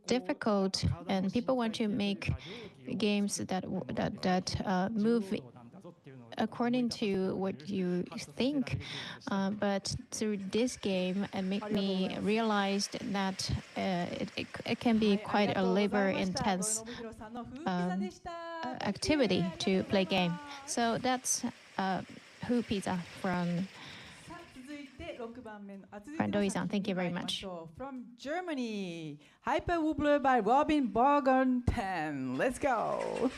difficult, and people want to make games that move according to what you think, but through this game, it made me realize that it can be quite a labor-intense activity to play game. So that's Who Pizza from Doi-san. Thank you very much. From Germany, Hyper Wobbler by Robin Borgenten. Let's go.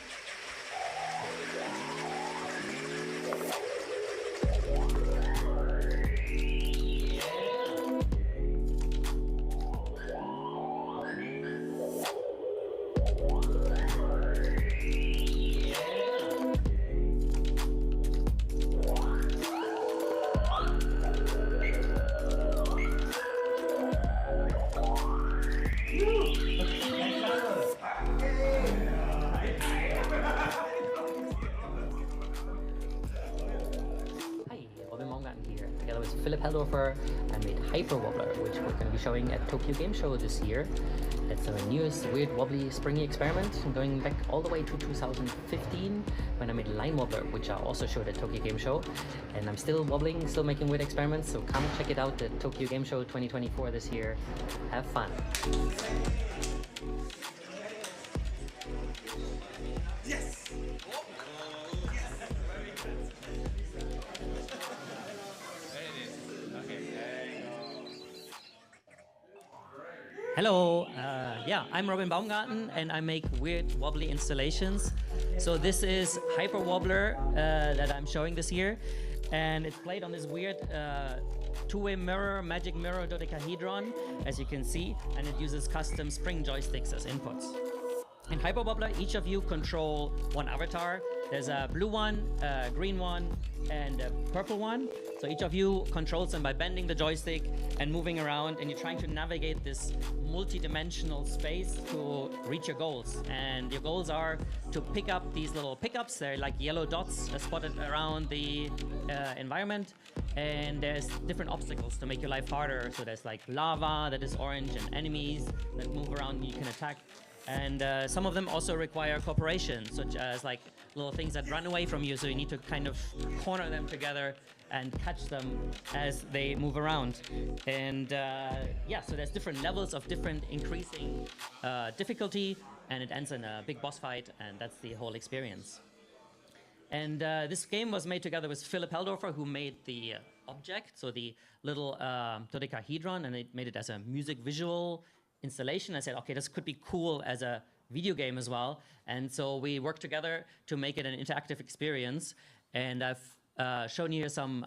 Philip Heldorfer. I made Hyper Wobbler, which we're going to be showing at Tokyo Game Show this year. It's our newest weird wobbly springy experiment going back all the way to 2015 when I made Line Wobbler, which I also showed at Tokyo Game Show. And I'm still wobbling, still making weird experiments, so come check it out at Tokyo Game Show 2024 this year. Have fun. Yes! Hello, I'm Robin Baumgarten and I make weird wobbly installations. So this is Hyper Wobbler that I'm showing this year, and it's played on this weird two-way mirror, magic mirror dodecahedron, as you can see, and it uses custom spring joysticks as inputs. In Hyper Wobbler, each of you control one avatar. There's a blue one, a green one, and a purple one. So each of you controls them by bending the joystick and moving around, and you're trying to navigate this multi-dimensional space to reach your goals. And your goals are to pick up these little pickups. They're like yellow dots spotted around the environment. And there's different obstacles to make your life harder. So there's like lava that is orange and enemies that move around and you can attack. And some of them also require cooperation, such as like little things that run away from you, so you need to kind of corner them together and catch them as they move around. And so there's different levels of different increasing difficulty, and it ends in a big boss fight, and that's the whole experience. And this game was made together with Philip Heldorfer, who made the object, so the little dodecahedron, and it made it as a music visual installation. I said, okay, this could be cool as a video game as well. And so we worked together to make it an interactive experience. And I've shown you here some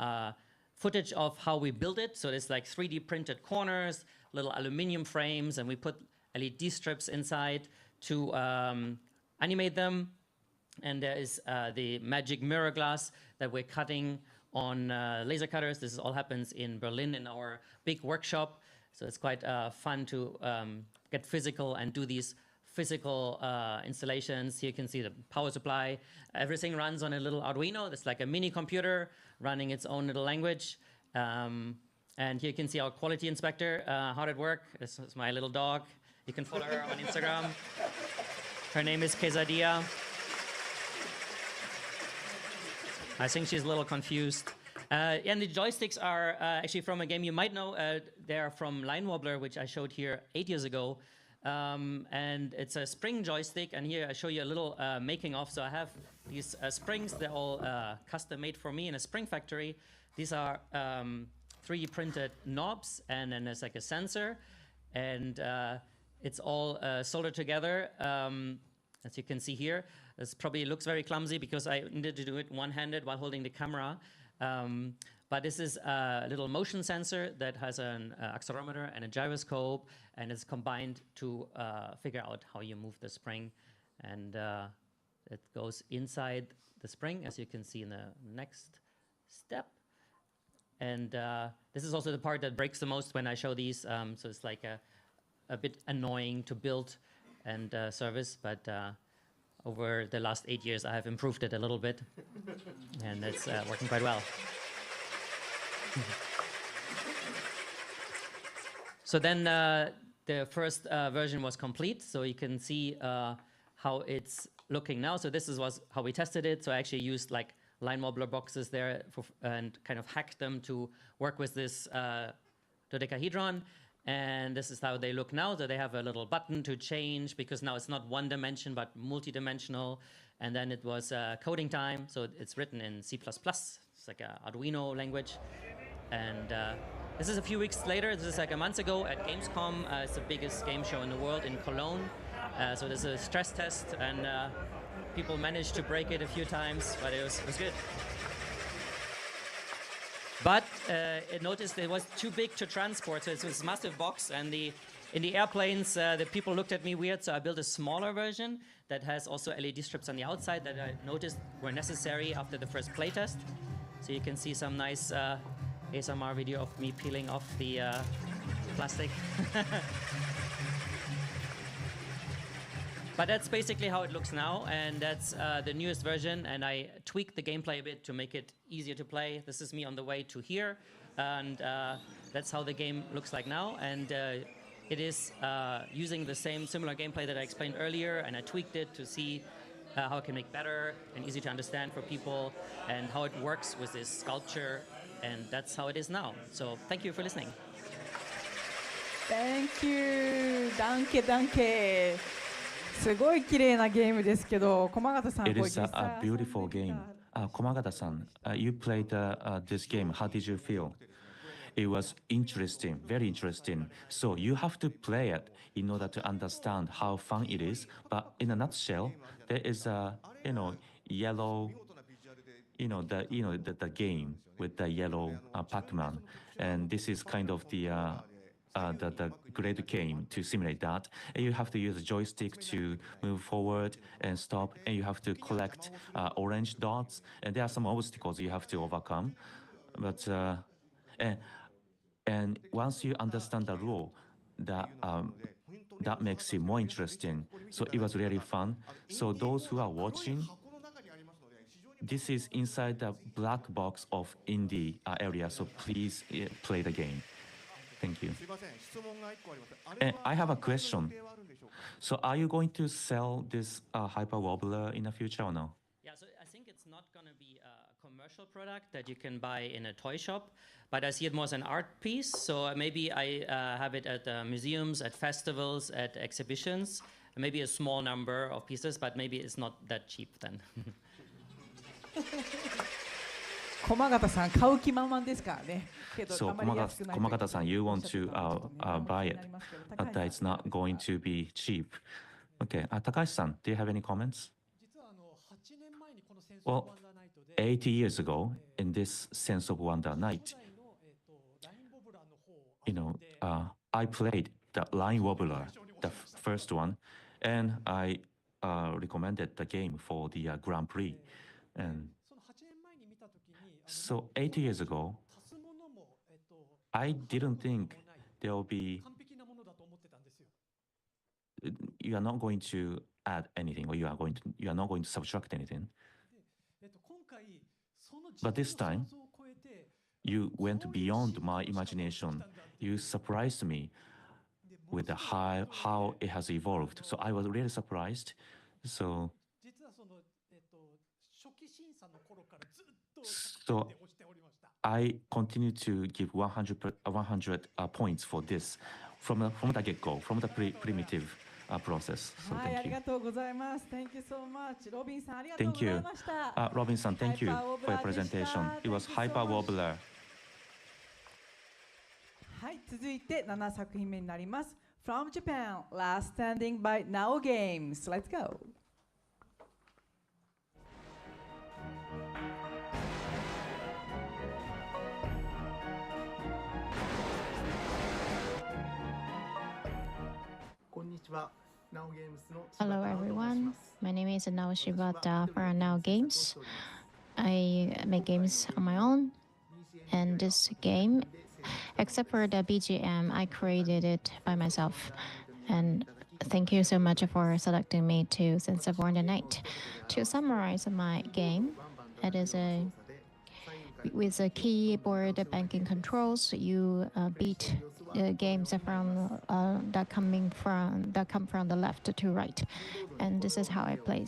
footage of how we built it. So there's like 3D printed corners, little aluminum frames, and we put LED strips inside to animate them. And there is the magic mirror glass that we're cutting on laser cutters. This all happens in Berlin in our big workshop. So it's quite fun to get physical and do these physical installations. Here you can see the power supply. Everything runs on a little Arduino. It's like a mini computer running its own little language. And here you can see our quality inspector hard at work. This is my little dog. You can follow her on Instagram. Her name is Quesadilla. I think she's a little confused. And the joysticks are actually from a game you might know. They're from Line Wobbler, which I showed here 8 years ago. And it's a spring joystick. And here I show you a little making of. So I have these springs. They're all custom made for me in a spring factory. These are 3D printed knobs. And then there's like a sensor. And it's all soldered together, as you can see here. This probably looks very clumsy because I needed to do it one-handed while holding the camera. But this is a little motion sensor that has an accelerometer and a gyroscope, and it's combined to figure out how you move the spring. And it goes inside the spring, as you can see in the next step. And this is also the part that breaks the most when I show these. So it's like a bit annoying to build and service, but over the last 8 years, I have improved it a little bit, and it's working quite well. So then the first version was complete, so you can see how it's looking now. So this was how we tested it. So I actually used like line wobbler boxes there and kind of hacked them to work with this dodecahedron. And this is how they look now. So they have a little button to change because now it's not one dimension, but multi-dimensional. And then it was coding time. So it's written in C++. It's like an Arduino language. And this is a few weeks later. This is like a month ago at Gamescom. It's the biggest game show in the world in Cologne. So there's a stress test, and people managed to break it a few times, but it was good. But it noticed it was too big to transport, so it's this massive box, and in the airplanes, the people looked at me weird, so I built a smaller version that has also LED strips on the outside that I noticed were necessary after the first playtest. So you can see some nice ASMR video of me peeling off the plastic. But that's basically how it looks now, and that's the newest version, and I tweaked the gameplay a bit to make it easier to play. This is me on the way to here, and that's how the game looks like now. And it is using the same similar gameplay that I explained earlier, and I tweaked it to see how it can make better and easy to understand for people, and how it works with this sculpture, and that's how it is now. So thank you for listening. Thank you. Danke, danke. すごい綺麗なゲームですけど、駒形さん、 It is a beautiful game. Komagata-san, you played this game. How did you feel? It was interesting, very interesting. So you have to play it in order to understand how fun it is. But in a nutshell, there is a yellow, the game with the yellow Pac-Man, and this is kind of the great game to simulate that. And you have to use a joystick to move forward and stop, and you have to collect orange dots, and there are some obstacles you have to overcome. But and once you understand the rule, that makes it more interesting. So it was really fun. So those who are watching, this is inside the black box of indie area, so please play the game. Thank you. And I have a question. So are you going to sell this Hyper Wobbler in the future or no? Yeah, so I think it's not going to be a commercial product that you can buy in a toy shop, but I see it more as an art piece. So maybe I have it at museums, at festivals, at exhibitions, maybe a small number of pieces, but maybe it's not that cheap then. 駒形さん、買う気満々ですからね。So Komagata-san, you want to buy it, but it's not going to be cheap. Okay, Takashi-san, do you have any comments? Well, 80 years ago, in this Sense of Wonder night, I played the Line Wobbler, the first one, and I recommended the game for the Grand Prix. And so 8 years ago, I didn't think there will be, you are not going to add anything, or you are not going to subtract anything. But this time, you went beyond my imagination. You surprised me with how it has evolved. So I was really surprised. So I continue to give 100 points for this from the get-go, from the primitive process. So thank you. Thank you so much. Thank you. Robin-san, thank you for your presentation. It was Hyper Wobbler. はい、続いて7作品目になります。From Japan, Last Standing by Now Games. Let's go. こんにちは。Now Games の Hello everyone, my name is Nao Shibata for Now Games. I make games on my own, and this game, except for the BGM, I created it by myself. And thank you so much for selecting me to Sense of Wonder Night. To summarize my game, it is with a keyboard banking controls, you beat games from that come from the left to right, and this is how I play.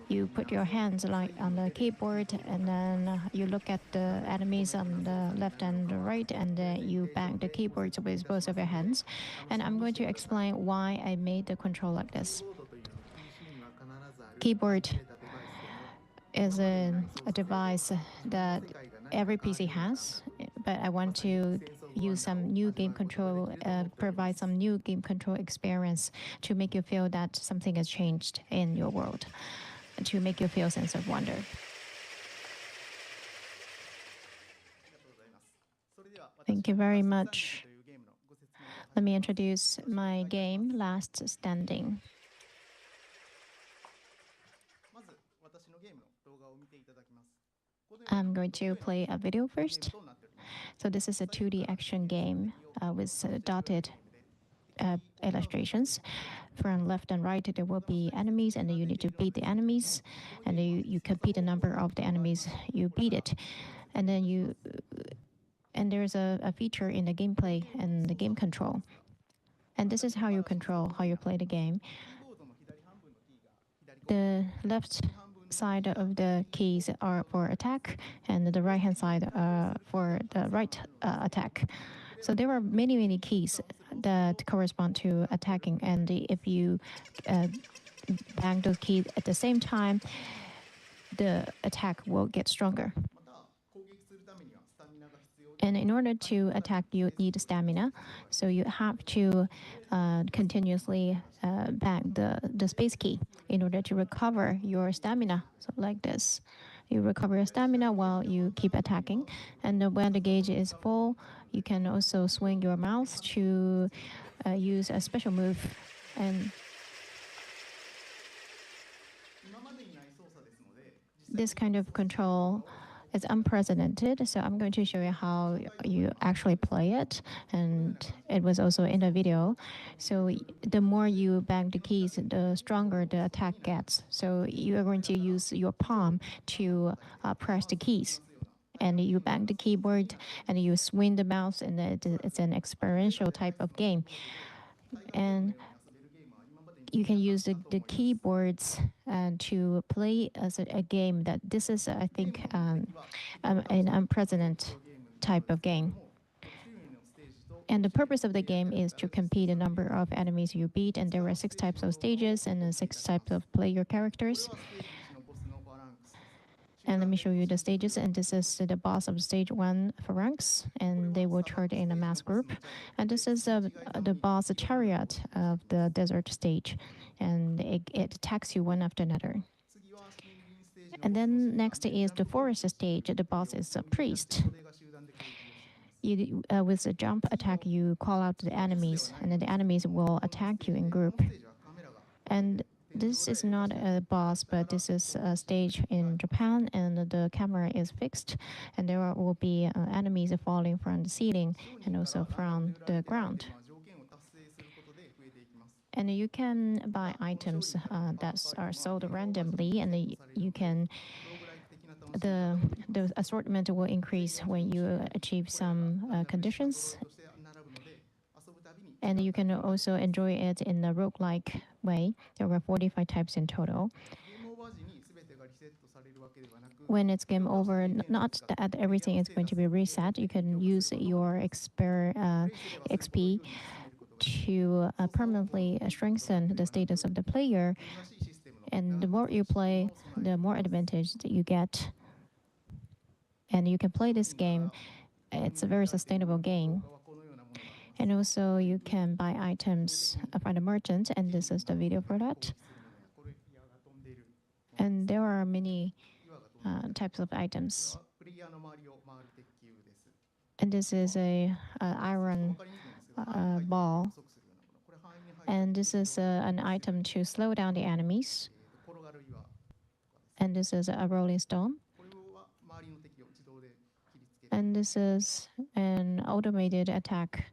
You put your hands like on the keyboard, and then you look at the enemies on the left and the right, and you bang the keyboards with both of your hands. And I'm going to explain why I made the control like this. Keyboard is a device that every PC has, but I want to use some new game control, provide some new game control experience to make you feel that something has changed in your world, to make you feel a sense of wonder. Thank you very much. Let me introduce my game, Last Standing. I'm going to play a video first. So this is a 2D action game with dotted illustrations. From left and right, there will be enemies, and you need to beat the enemies, and you compete the number of the enemies you beat it, and then there's a feature in the gameplay and the game control, and this is how you control how you play the game. The left side of the keys are for attack, and the right hand side for the right attack. So there are many keys that correspond to attacking, and if you bang those keys at the same time, the attack will get stronger. And in order to attack, you need stamina, so you have to continuously bang the space key in order to recover your stamina. So like this, you recover your stamina while you keep attacking, and when the gauge is full, you can also swing your mouse to use a special move. And this kind of control is unprecedented, so I'm going to show you how you actually play it, and it was also in the video. So the more you bang the keys, the stronger the attack gets. So you are going to use your palm to press the keys, and you bang the keyboard, and you swing the mouse, and it's an experiential type of game. And you can use the keyboards to play as a game that this is, I think, an unprecedented type of game. And the purpose of the game is to compete the number of enemies you beat, and there are 6 types of stages and 6 types of player characters. And let me show you the stages, and this is the boss of stage 1 phalanx, and they will chart in a mass group. And this is the boss chariot of the desert stage, and it attacks you one after another. And then next is the forest stage. The boss is a priest. With a jump attack, you call out the enemies, and then the enemies will attack you in group. And This is not a boss, but this is a stage in Japan, and the camera is fixed, and there will be enemies falling from the ceiling and also from the ground. And you can buy items that are sold randomly, and you can the assortment will increase when you achieve some conditions. And you can also enjoy it in a roguelike way. There were 45 types in total. When it's game over, not that everything is going to be reset. You can use your XP to permanently strengthen the status of the player. And the more you play, the more advantage that you get. And you can play this game. It's a very sustainable game. And also you can buy items from the merchant, and this is the video for that. And there are many types of items. And this is a iron ball. And this is an item to slow down the enemies. And this is a rolling stone. And this is an automated attack.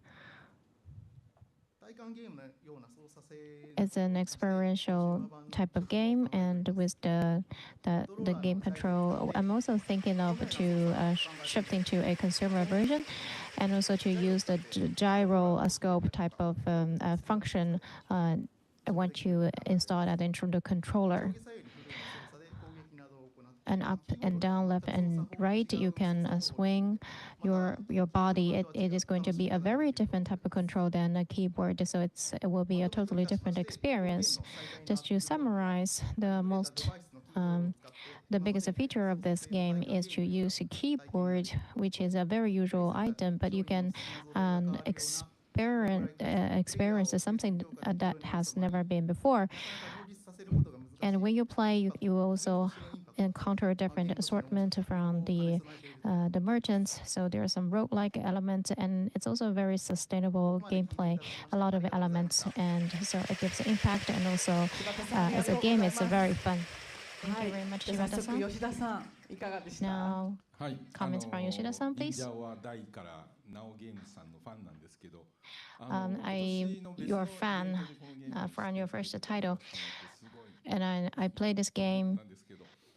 It's an experiential type of game, and with the game control, I'm also thinking of shifting to a consumer version, and also to use the gyroscope type of function. I want to install that into the controller. And up and down, left and right, you can swing your body. It is going to be a very different type of control than a keyboard, so it will be a totally different experience. Just to summarize, the biggest feature of this game is to use a keyboard, which is a very usual item, but you can experience something that has never been before. And when you play, you also encounter a different assortment from the merchants. So there are some roguelike elements, and it's also a very sustainable gameplay, a lot of elements, and so it gives impact. And also, as a game, it's very fun. Thank you very much, Shibata-san. Now, comments from Yoshida-san, please. You're a fan from your first title. And I played this game,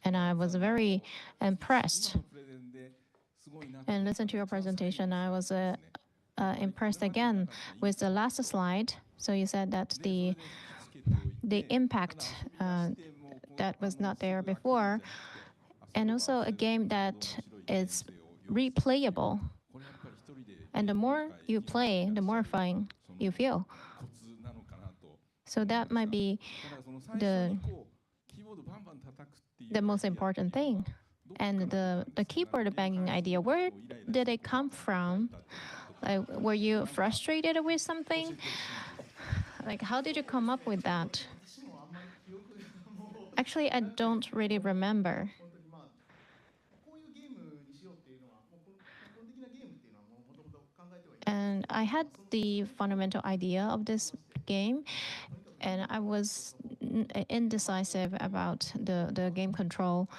and I was very impressed. And listen to your presentation, I was impressed again with the last slide. So you said that the impact that was not there before, and also a game that is replayable. And the more you play, the more fun you feel. So that might be the most important thing. And the keyboard banging idea, where did it come from? Like, were you frustrated with something? Like, how did you come up with that? Actually, I don't really remember. And I had the fundamental idea of this game, and I was indecisive about the game control.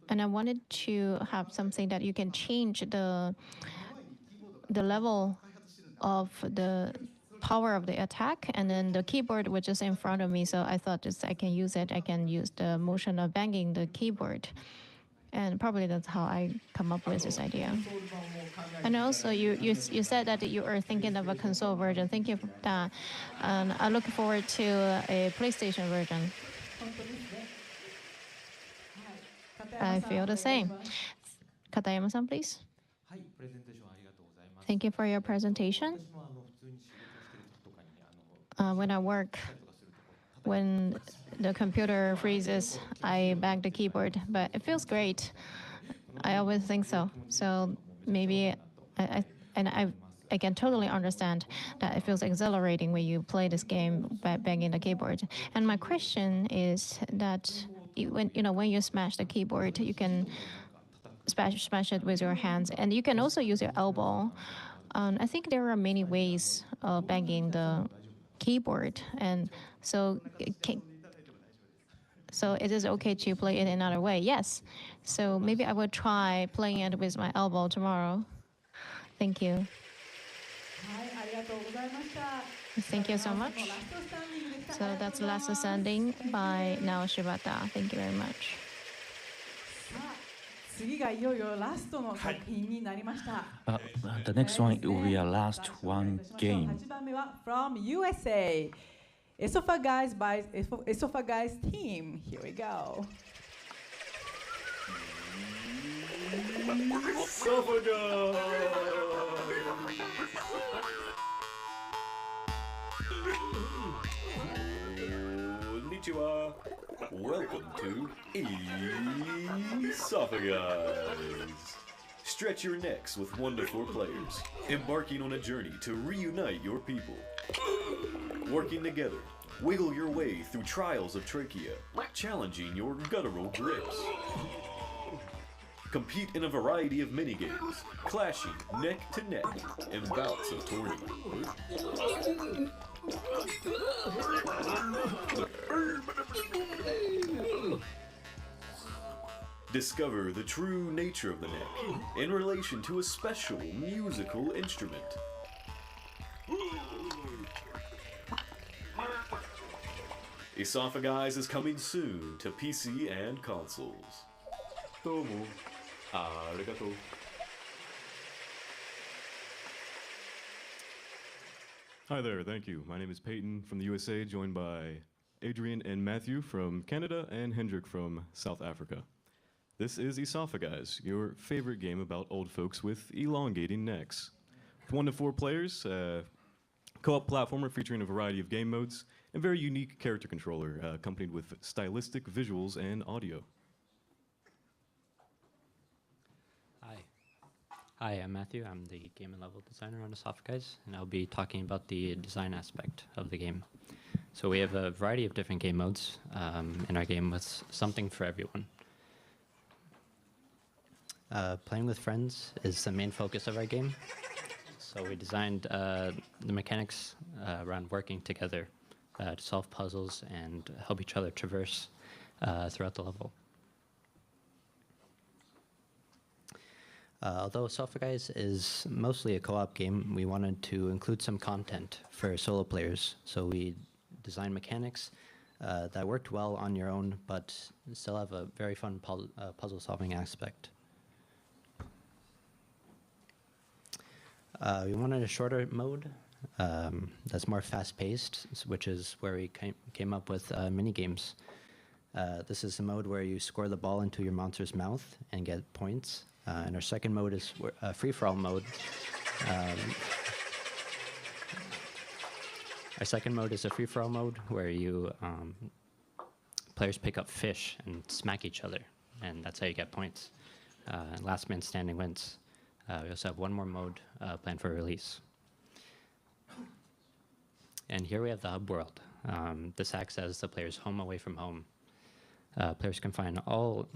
And I wanted to have something that you can change the level of the power of the attack, and then the keyboard was just in front of me, so I thought I can use it. I can use the motion of banging the keyboard. And probably that's how I come up with this idea. And also, you said that you are thinking of a console version. Thank you for that. And I look forward to a PlayStation version. I feel the same. Katayama-san, please. Thank you for your presentation. When I work, when the computer freezes, I bang the keyboard, but it feels great. I always think so. So maybe I can totally understand that it feels exhilarating when you play this game by banging the keyboard. And my question is that when you smash the keyboard, you can smash it with your hands, and you can also use your elbow. I think there are many ways of banging the keyboard, and so so it is okay to play it another way. Yes. So maybe I will try playing it with my elbow tomorrow. Thank you. はい、ありがとうございました。 Thank you so much. So that's last standing by Nao Shibata. Thank you very much. 次がいよいよラストの作品になりました。The next one will be a last one game. 8番目は from USA. Esophagus team. Here we go. Konnichiwa. Welcome to Esophagus. Stretch your necks with 1 to 4 players, embarking on a journey to reunite your people. Working together, wiggle your way through trials of trachea, challenging your guttural grips. Compete in a variety of minigames, clashing neck to neck in bouts of tourney. Discover the true nature of the neck in relation to a special musical instrument. Esophagus is coming soon to PC and consoles. Domo. Arigato. Hi there, thank you. My name is Peyton from the USA, joined by Adrian and Matthew from Canada and Hendrik from South Africa. This is Esophagus, your favorite game about old folks with elongating necks. With 1 to 4 players, co-op platformer featuring a variety of game modes, and very unique character controller, accompanied with stylistic visuals and audio. Hi, I'm Matthew. I'm the game and level designer on Esophagus, and I'll be talking about the design aspect of the game. So we have a variety of different game modes in our game with something for everyone. Playing with friends is the main focus of our game. So we designed the mechanics around working together to solve puzzles and help each other traverse throughout the level. Although Esophagus is mostly a co-op game, we wanted to include some content for solo players. So we designed mechanics that worked well on your own, but still have a very fun puzzle-solving aspect. We wanted a shorter mode that's more fast-paced, which is where we came up with mini-games. This is the mode where you score the ball into your monster's mouth and get points. And our second mode is a free-for-all mode. Our second mode is a free-for-all mode where you players pick up fish and smack each other, and that's how you get points. And last man standing wins. We also have one more mode planned for release. And here we have the hub world. This acts as the player's home away from home. Players can find all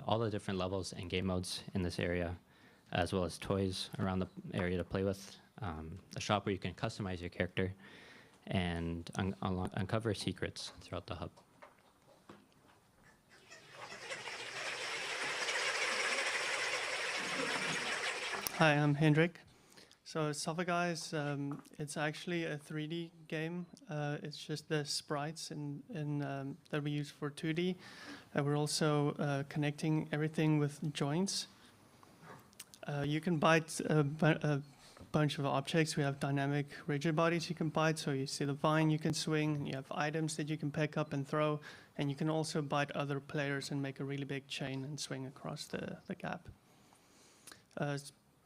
the different levels and game modes in this area, as well as toys around the area to play with, a shop where you can customize your character, and uncover secrets throughout the hub. Hi, I'm Hendrik. So Esophagus, it's actually a 3D game. It's just the sprites that we use for 2D. We're also connecting everything with joints. You can bite a bunch of objects. We have dynamic rigid bodies you can bite. So you see the vine you can swing, and you have items that you can pick up and throw. And you can also bite other players and make a really big chain and swing across the gap.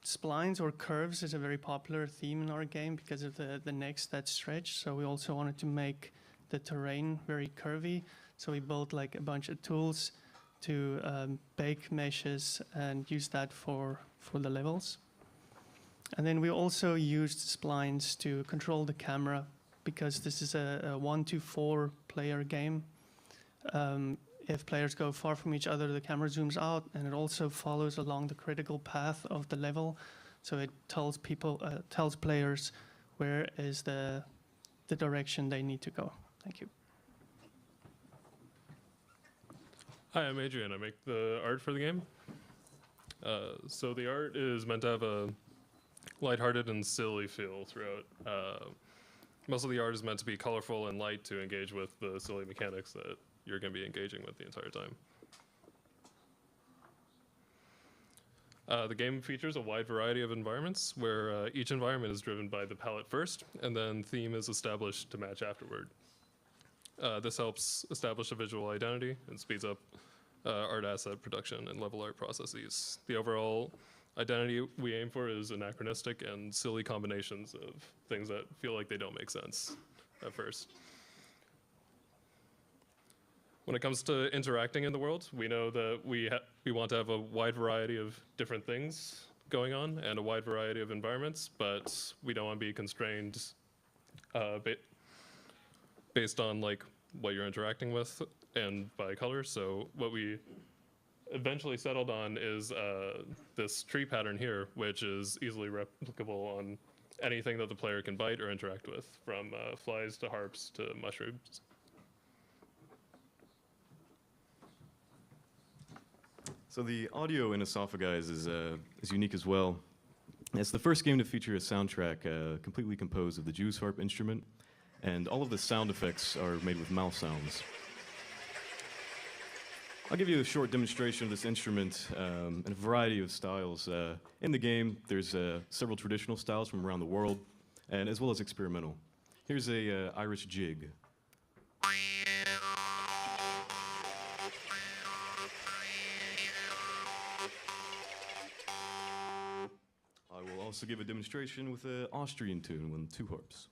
Splines or curves is a very popular theme in our game because of the necks that stretch. So we also wanted to make the terrain very curvy. So we built like a bunch of tools to bake meshes and use that for the levels. And then we also used splines to control the camera because this is a 1 to 4 player game. If players go far from each other, the camera zooms out, and it also follows along the critical path of the level. So it tells players where is the the direction they need to go. Thank you. Hi, I'm Adrian. I make the art for the game. So the art is meant to have a lighthearted and silly feel throughout. Most of the art is meant to be colorful and light to engage with the silly mechanics that you're going to be engaging with the entire time. The game features a wide variety of environments where each environment is driven by the palette first, and then theme is established to match afterward. This helps establish a visual identity and speeds up art asset production and level art processes. The overall identity we aim for is anachronistic and silly combinations of things that feel like they don't make sense at first. When it comes to interacting in the world, we know that we want to have a wide variety of different things going on and a wide variety of environments, but we don't want to be constrained based on like what you're interacting with and by color. So what we eventually settled on is this tree pattern here, which is easily replicable on anything that the player can bite or interact with, from flies to harps to mushrooms. So the audio in Esophagize is unique as well. It's the first game to feature a soundtrack completely composed of the Jews harp instrument, and all of the sound effects are made with mouth sounds. I'll give you a short demonstration of this instrument in a variety of styles. In the game, there's several traditional styles from around the world, and as well as experimental. Here's a Irish jig. I will also give a demonstration with an Austrian tune with 2 harps.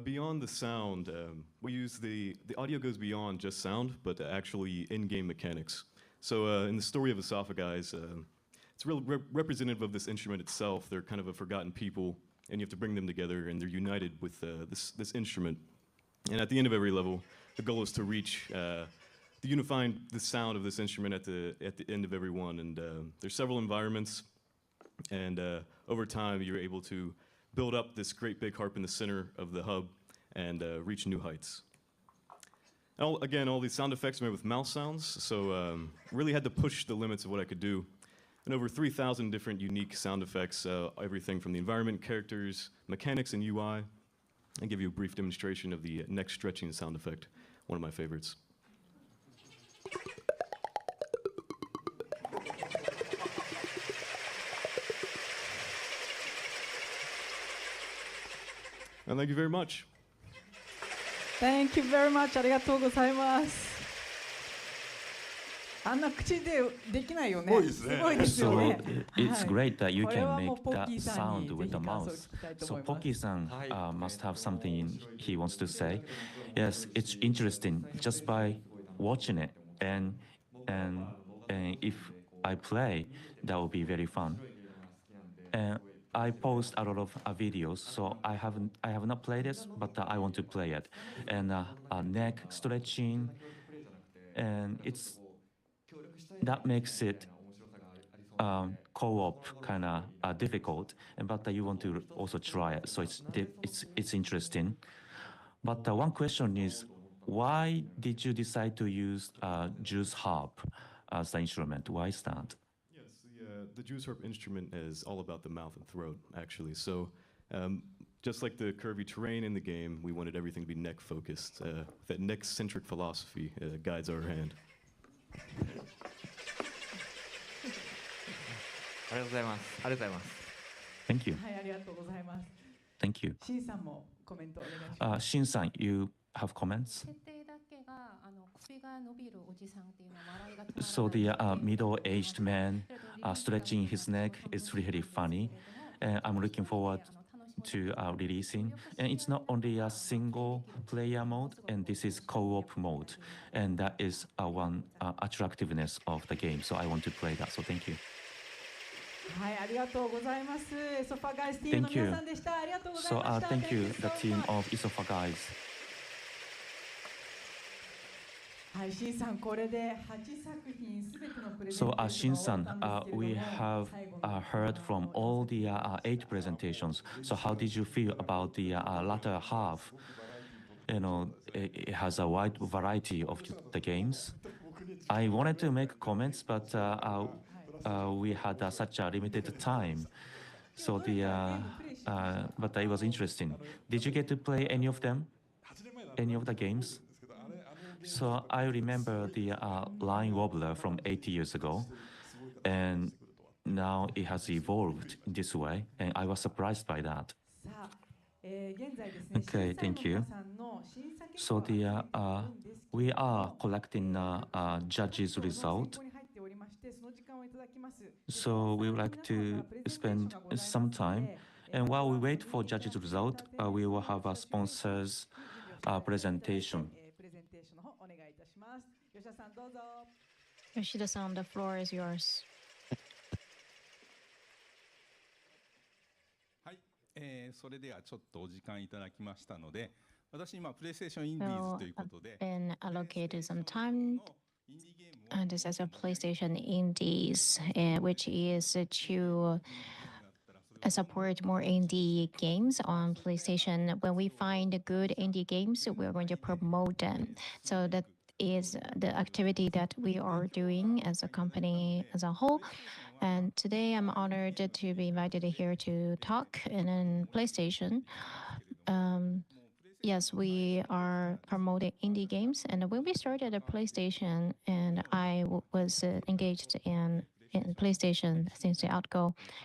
Beyond the sound, we use the audio goes beyond just sound, but actually in-game mechanics. So in the story of Esophagize, it's really representative of this instrument itself. They're kind of a forgotten people, and you have to bring them together, and they're united with this instrument. And at the end of every level, the goal is to reach unifying the sound of this instrument at the end of every one. And there's several environments, and over time, you're able to build up this great big harp in the center of the hub and reach new heights. Again, all these sound effects are made with mouth sounds, so really had to push the limits of what I could do. And over 3,000 different unique sound effects, everything from the environment, characters, mechanics, and UI. I'll give you a brief demonstration of the neck stretching sound effect, one of my favorites. And thank you very much. Thank you very much. ありがとうございます。あんな口でできないよね。すごいですよね。So it's great that you can make that sound with the mouth. So Poki-san must have something he wants to say. Yes, it's interesting just by watching it, and if I play, that will be very fun. And I post a lot of videos, so I have not played this, but I want to play it. And neck stretching, and that makes it co-op kind of difficult, but you want to also try it, so it's interesting. But one question is, why did you decide to use Jews harp as the instrument? Why is that? The Jews harp instrument is all about the mouth and throat, actually. So just like the curvy terrain in the game, we wanted everything to be neck-focused. That neck-centric philosophy guides our hand. ありがとうございます。ありがとうございます。Thank you. はい、ありがとうございます。Thank you. シンさんもコメントお願いします。Shin-san, you have comments? So the middle-aged man stretching his neck is really funny, and I'm looking forward to releasing. And it's not only a single-player mode, and this is co-op mode, and that is one attractiveness of the game. So I want to play that. So thank you. はい、ありがとうございます。エソファガイスティームの皆さんでした。ありがとうございました。So thank you, the team of Esophagize. So, Shin-san, we have heard from all the 8 presentations. So, how did you feel about the latter half? You know, it has a wide variety of the games. I wanted to make comments, but we had such a limited time. So but it was interesting. Did you get to play any of them? Any of the games? So I remember the Line Wobbler from 80 years ago, and now it has evolved in this way, and I was surprised by that. Okay, thank you. So we are collecting judges' result. So we would like to spend some time, and while we wait for judges' result, we will have a sponsors presentation. Yoshida-san, the floor is yours. それではちょっとお時間いただきましたので、私今プレイステーションインディーズということで、been allocated some time. This is a PlayStation Indies, which is to support more indie games on PlayStation. When we find good indie games, we're going to promote them. So that is the activity that we are doing as a company as a whole. And today I'm honored to be invited here to talk in PlayStation. Yes, we are promoting indie games. And when we started at PlayStation, and I was engaged in PlayStation since the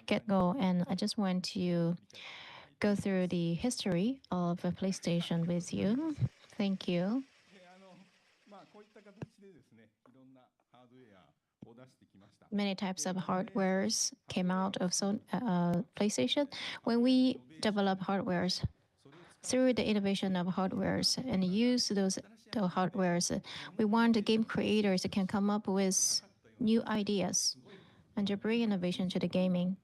get-go, and I just want to go through the history of PlayStation with you. Thank you. Many types of hardwares came out of PlayStation. When we develop hardwares, through the innovation of hardwares and use the hardwares, we want the game creators that can come up with new ideas and to bring innovation to the gaming,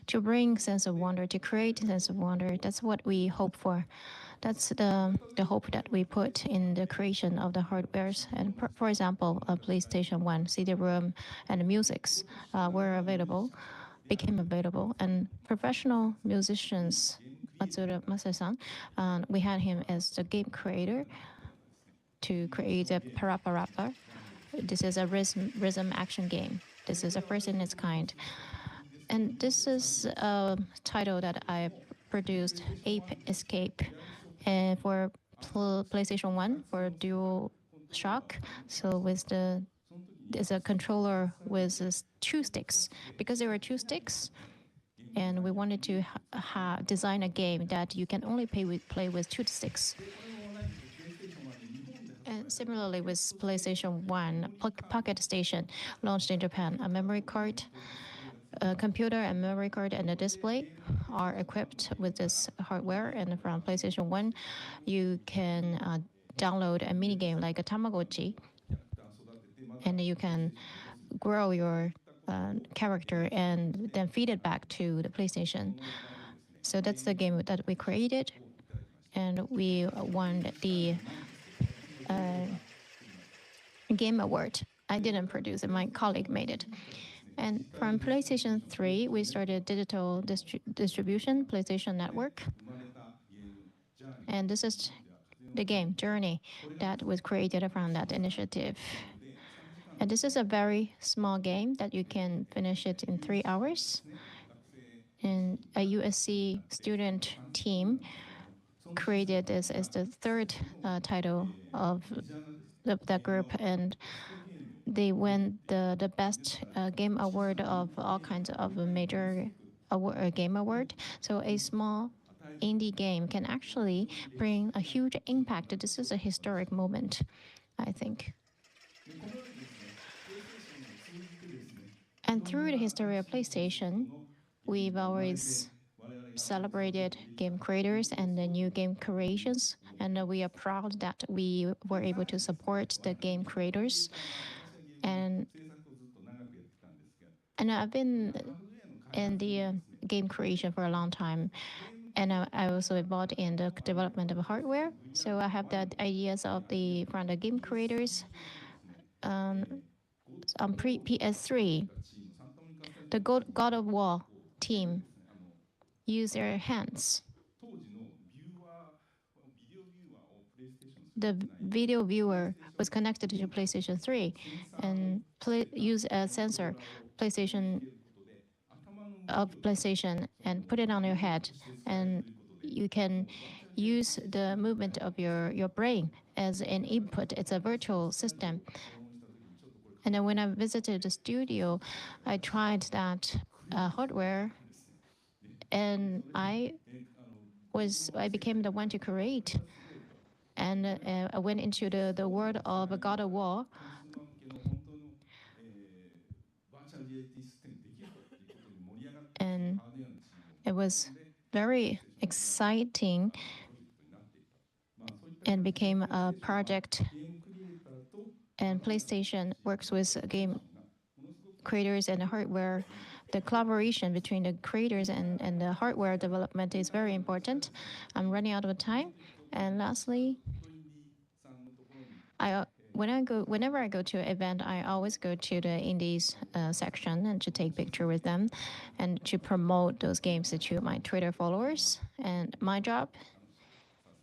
to bring sense of wonder, to create sense of wonder. That's what we hope for. That's the hope that we put in the creation of the hardwares. And for example, a PlayStation 1 CD-ROM and musics became available. And professional musicians, Matsura Masa-san, we had him as the game creator to create a Parappa Rapper. This is a rhythm action game. This is the first in its kind. And this is a title that I produced, Ape Escape, for PlayStation 1 for Dual Shock. So there's a controller with 2 sticks. Because there were 2 sticks, and we wanted to design a game that you can only play with 2 sticks. And similarly with PlayStation 1, Pocket Station launched in Japan, a memory card, a computer and memory card and a display are equipped with this hardware. And from PlayStation 1, you can download a mini game like a Tamagotchi, and you can grow your character and then feed it back to the PlayStation. So that's the game that we created, and we won the Game Award. I didn't produce it, my colleague made it. And from PlayStation 3, we started digital distribution, PlayStation Network. And this is the game, Journey, that was created from that initiative. And this is a very small game that you can finish it in 3 hours. And a USC student team created this as the 3rd title of the group, and they won the best game award of all kinds of major game award. So a small indie game can actually bring a huge impact. This is a historic moment, I think. And through the history of PlayStation, we've always celebrated game creators and the new game creations, and we are proud that we were able to support the game creators. And I've been in the game creation for a long time, and I also involved in the development of hardware. So I have the ideas of from the game creators. On PS3, the God of War team use their hands. The video viewer was connected to PlayStation 3 and use a sensor PlayStation of PlayStation and put it on your head, and you can use the movement of your brain as an input. It's a virtual system. And then when I visited the studio, I tried that hardware, and I became the one to create, and I went into the world of God of War. And it was very exciting and became a project. And PlayStation works with game creators and hardware. The collaboration between the creators and the hardware development is very important. I'm running out of time. And lastly, whenever I go to an event, I always go to the indies section and to take picture with them and to promote those games to my Twitter followers. And my job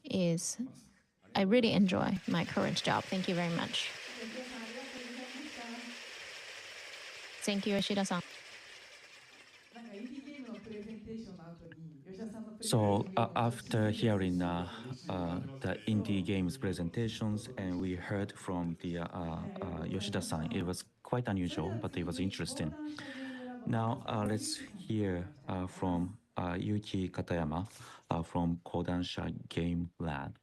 is, I really enjoy my current job. Thank you very much. Thank you, Yoshida-san. So after hearing the indie games presentations, and we heard from the Yoshida-san, it was quite unusual, but it was interesting. Now let's hear from Yuki Katayama from Kodansha Game Lab.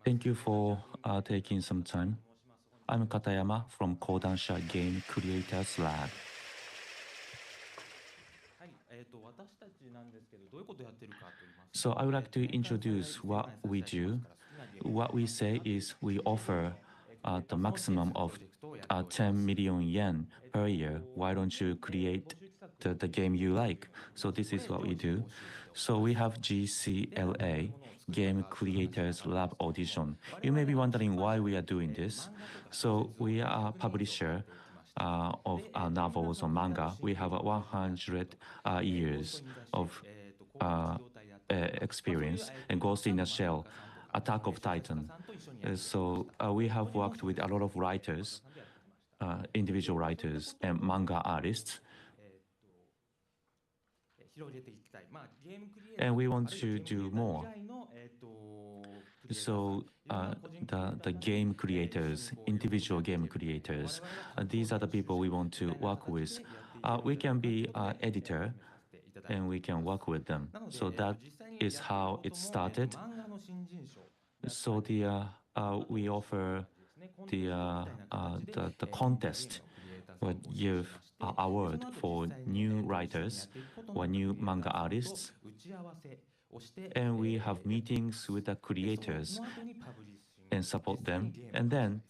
Thank you for taking some time. I'm Katayama from Kodansha Game Creators Lab. So I would like to introduce what we do. What we say is we offer the maximum of 10 million yen per year. Why don't you create the game you like? So this is what we do. So we have GCLA, Game Creators Lab Audition. You may be wondering why we are doing this. So we are a publisher of novels or manga. We have 100 years of experience, and Ghost in a Shell, Attack of Titan. So we have worked with a lot of writers, individual writers and manga artists. And we want to do more. So the game creators, individual game creators, these are the people we want to work with. We can be an editor, and we can work with them. So that is how it started. So we offer the contest would give an award for new writers or new manga artists, and we have meetings with the creators and support them, and then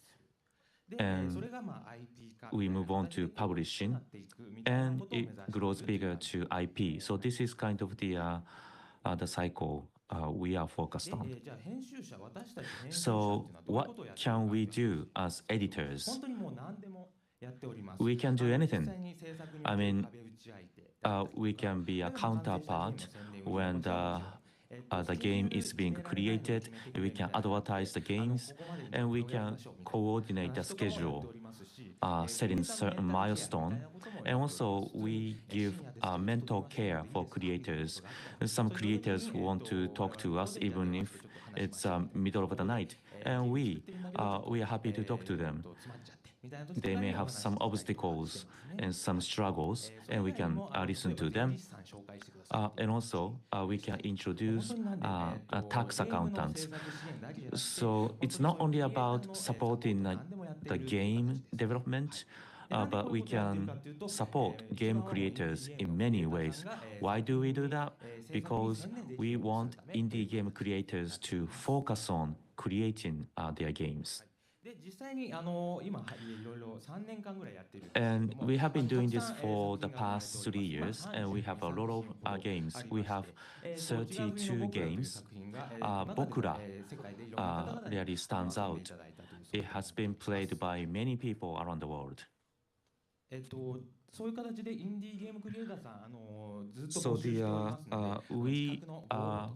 we move on to publishing, and it grows bigger to IP. So this is kind of the cycle we are focused on. So what can we do as editors? We can do anything. I mean, we can be a counterpart when the game is being created. We can advertise the games, and we can coordinate the schedule, setting certain milestone. And also, we give mental care for creators. Some creators want to talk to us even if it's middle of the night, and we are happy to talk to them. They may have some obstacles and some struggles, and we can listen to them. And also, we can introduce tax accountants. So it's not only about supporting the game development, but we can support game creators in many ways. Why do we do that? Because we want indie game creators to focus on creating their games. And we have been doing this for the past 3 years, and we have a lot of games. We have 32 games. Bokura really stands out. It has been played by many people around the world. So we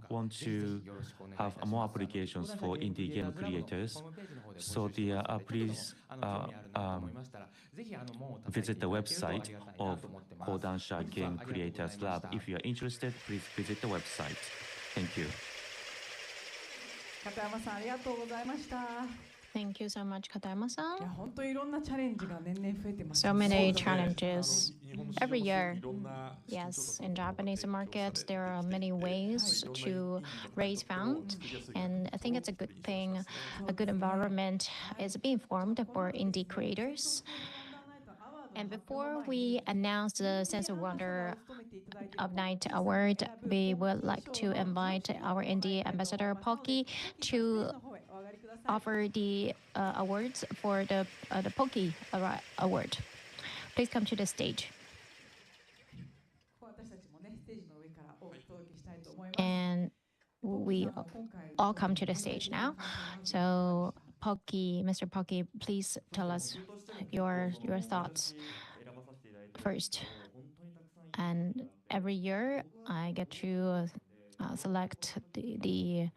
want to have more applications for indie game creators. So please visit the website of Kodansha Game Creators Lab. If you are interested, please visit the website. Thank you. 片山さんありがとうございました。 Thank you so much, Katayama-san. いや本当にいろんなチャレンジが年々増えてます。 So many challenges every year. Yes, in Japanese market, there are many ways to raise funds, and I think it's a good thing. A good environment is being formed for indie creators. And before we announce the Sense of Wonder of Night Award, we would like to invite our indie ambassador Pocky to offer the awards for the Pocky Award. Please come to the stage. And we all come to the stage now. So Pocky, Mr. Pocky, please tell us your thoughts first. And every year I get to select the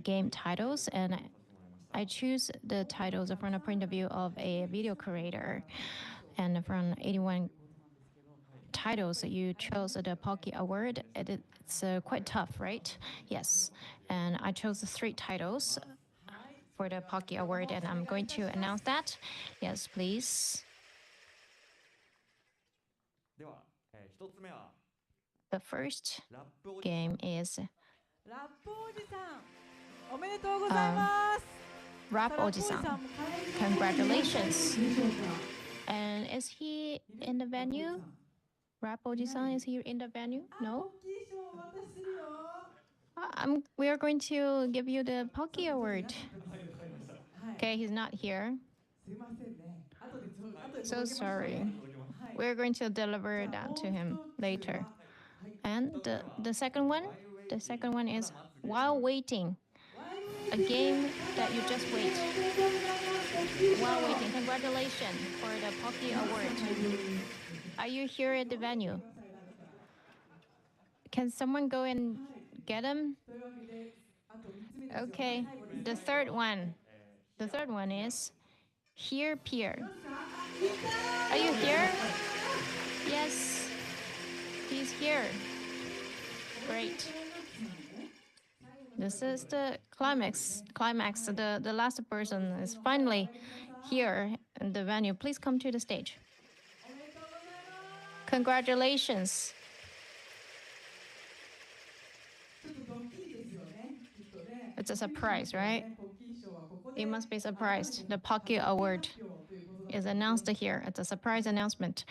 game titles, and I choose the titles from the point of view of a video creator. And from 81 titles, you chose the Pocky Award. It's quite tough, right? Yes. And I chose 3 titles for the Pocky Award, and I'm going to announce that. Yes, please. The first game is Rap Oji-san. Congratulations. And is he in the venue? Rap Oji-san, is he in the venue? No? We are going to give you the Pocky Award. Okay, he's not here. So sorry. We're going to deliver that to him later. And the second one is While Waiting, a game that you just wait. While Waiting, congratulations for the Pocky Award. Are you here at the venue? Can someone go and get him? Okay, the third one is Here Pier. Are you here? Yes, he's here. Great. This is the climax. The last person is finally here in the venue. Please come to the stage. Congratulations. It's a surprise, right? You must be surprised. The Pocky Award is announced here. It's a surprise announcement.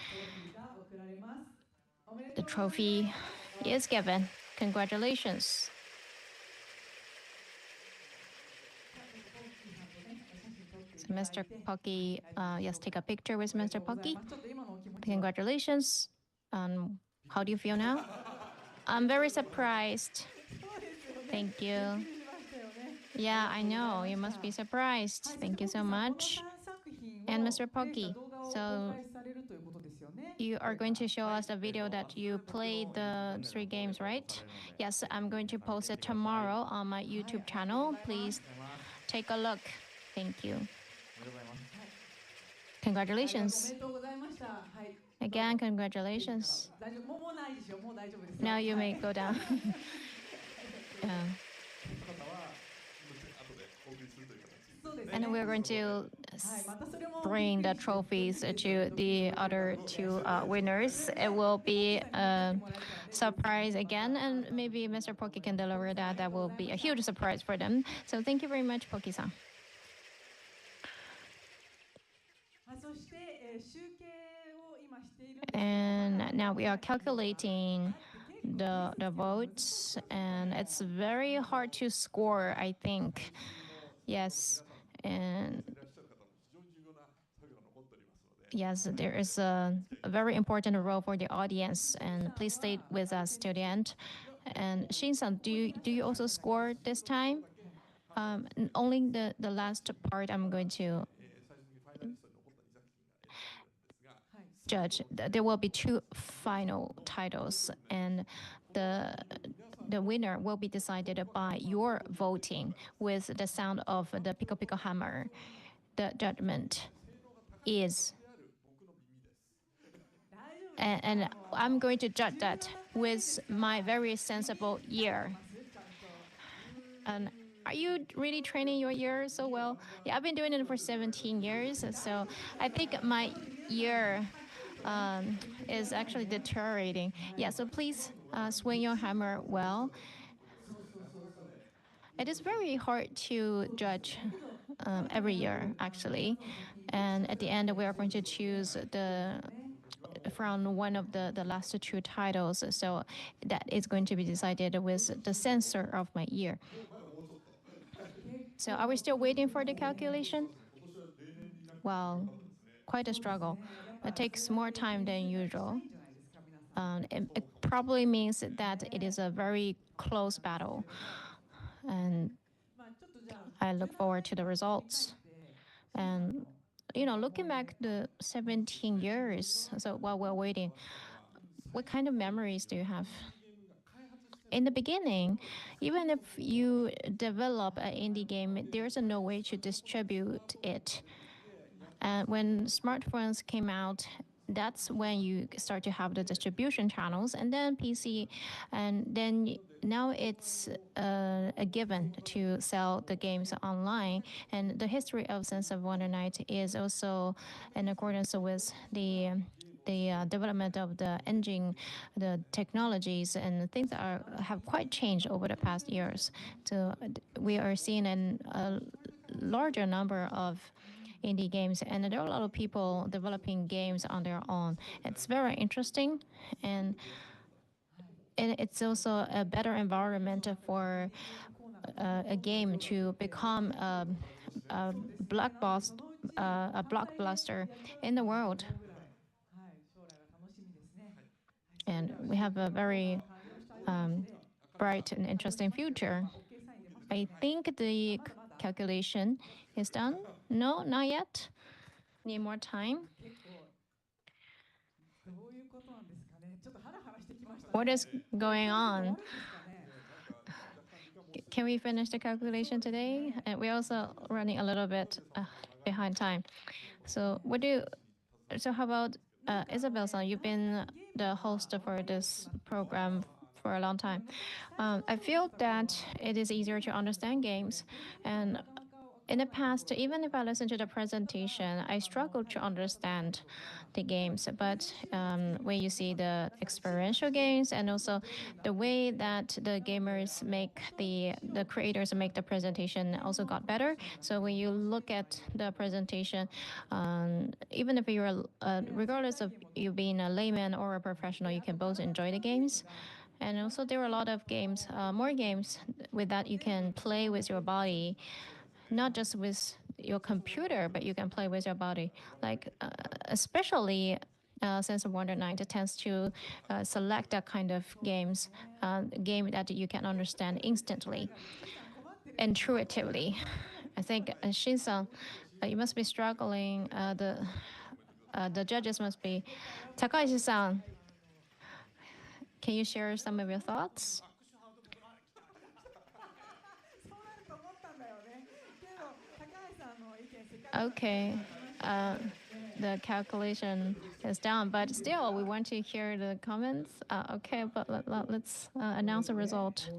The trophy is given. Congratulations. So Mr. Pocky, yes, take a picture with Mr. Pocky. Congratulations. How do you feel now? I'm very surprised. Thank you. Yeah, I know. You must be surprised. Thank you so much. And Mr. Pocky, so you are going to show us a video that you played the 3 games, right? Yes, I'm going to post it tomorrow on my YouTube channel. Please take a look. Thank you. Congratulations. Again, congratulations. Now you may go down. Yeah. And we're going to bring the trophies to the other 2 winners. It will be a surprise again, and maybe Mr. Pocky can deliver that. That will be a huge surprise for them. So thank you very much, Pocky-san. And now we are calculating the votes, and it's very hard to score, I think. Yes, And yes, there is a very important role for the audience, and please stay with us till the end. And Shin-san, do you also score this time? Only the last part I'm going to judge. There will be two final titles, and the winner will be decided by your voting with the sound of the Pico Pico hammer. The judgment is, and I'm going to judge that with my very sensible ear. And are you really training your ear so well? Yeah, I've been doing it for 17 years, so I think my ear is actually deteriorating. Yeah, so please swing your hammer well. It is very hard to judge every year, actually. And at the end, we are going to choose from one of the last two titles. So that is going to be decided with the sensor of my ear. So are we still waiting for the calculation? Well, quite a struggle. It takes more time than usual. It probably means that it is a very close battle. And I look forward to the results. And, looking back the 17 years, so while we're waiting, what kind of memories do you have? In the beginning, even if you develop an indie game, there's no way to distribute it. And when smartphones came out, that's when you start to have the distribution channels, and then PC, and then now it's a given to sell the games online. And the history of Sense of Wonder Night is also in accordance with the development of the engine, the technologies, and things have quite changed over the past years. So we are seeing a larger number of indie games, and there are a lot of people developing games on their own. It's very interesting, and it's also a better environment for a game to become a blockbuster in the world. And we have a very bright and interesting future. I think the calculation is done. No, not yet. Need more time. What is going on? Can we finish the calculation today? And we're also running a little bit behind time. So how about Isabel-san? You've been the host for this program for a long time. I feel that it is easier to understand games, and in the past, even if I listen to the presentation, I struggle to understand the games. But when you see the experiential games, and also the way that the gamers make the creators make the presentation also got better. So when you look at the presentation, even if you're regardless of you being a layman or a professional, you can both enjoy the games. And also there are a lot of games, more games with that you can play with your body, not just with your computer, but you can play with your body. Like, especially Sense of Wonder Night tends to select that kind of game that you can understand instantly, intuitively. I think Shin-san, you must be struggling. The judges must be. Takaishi-san, can you share some of your thoughts? Okay. The calculation is done, but still, we want to hear the comments. Okay, but let's announce the result.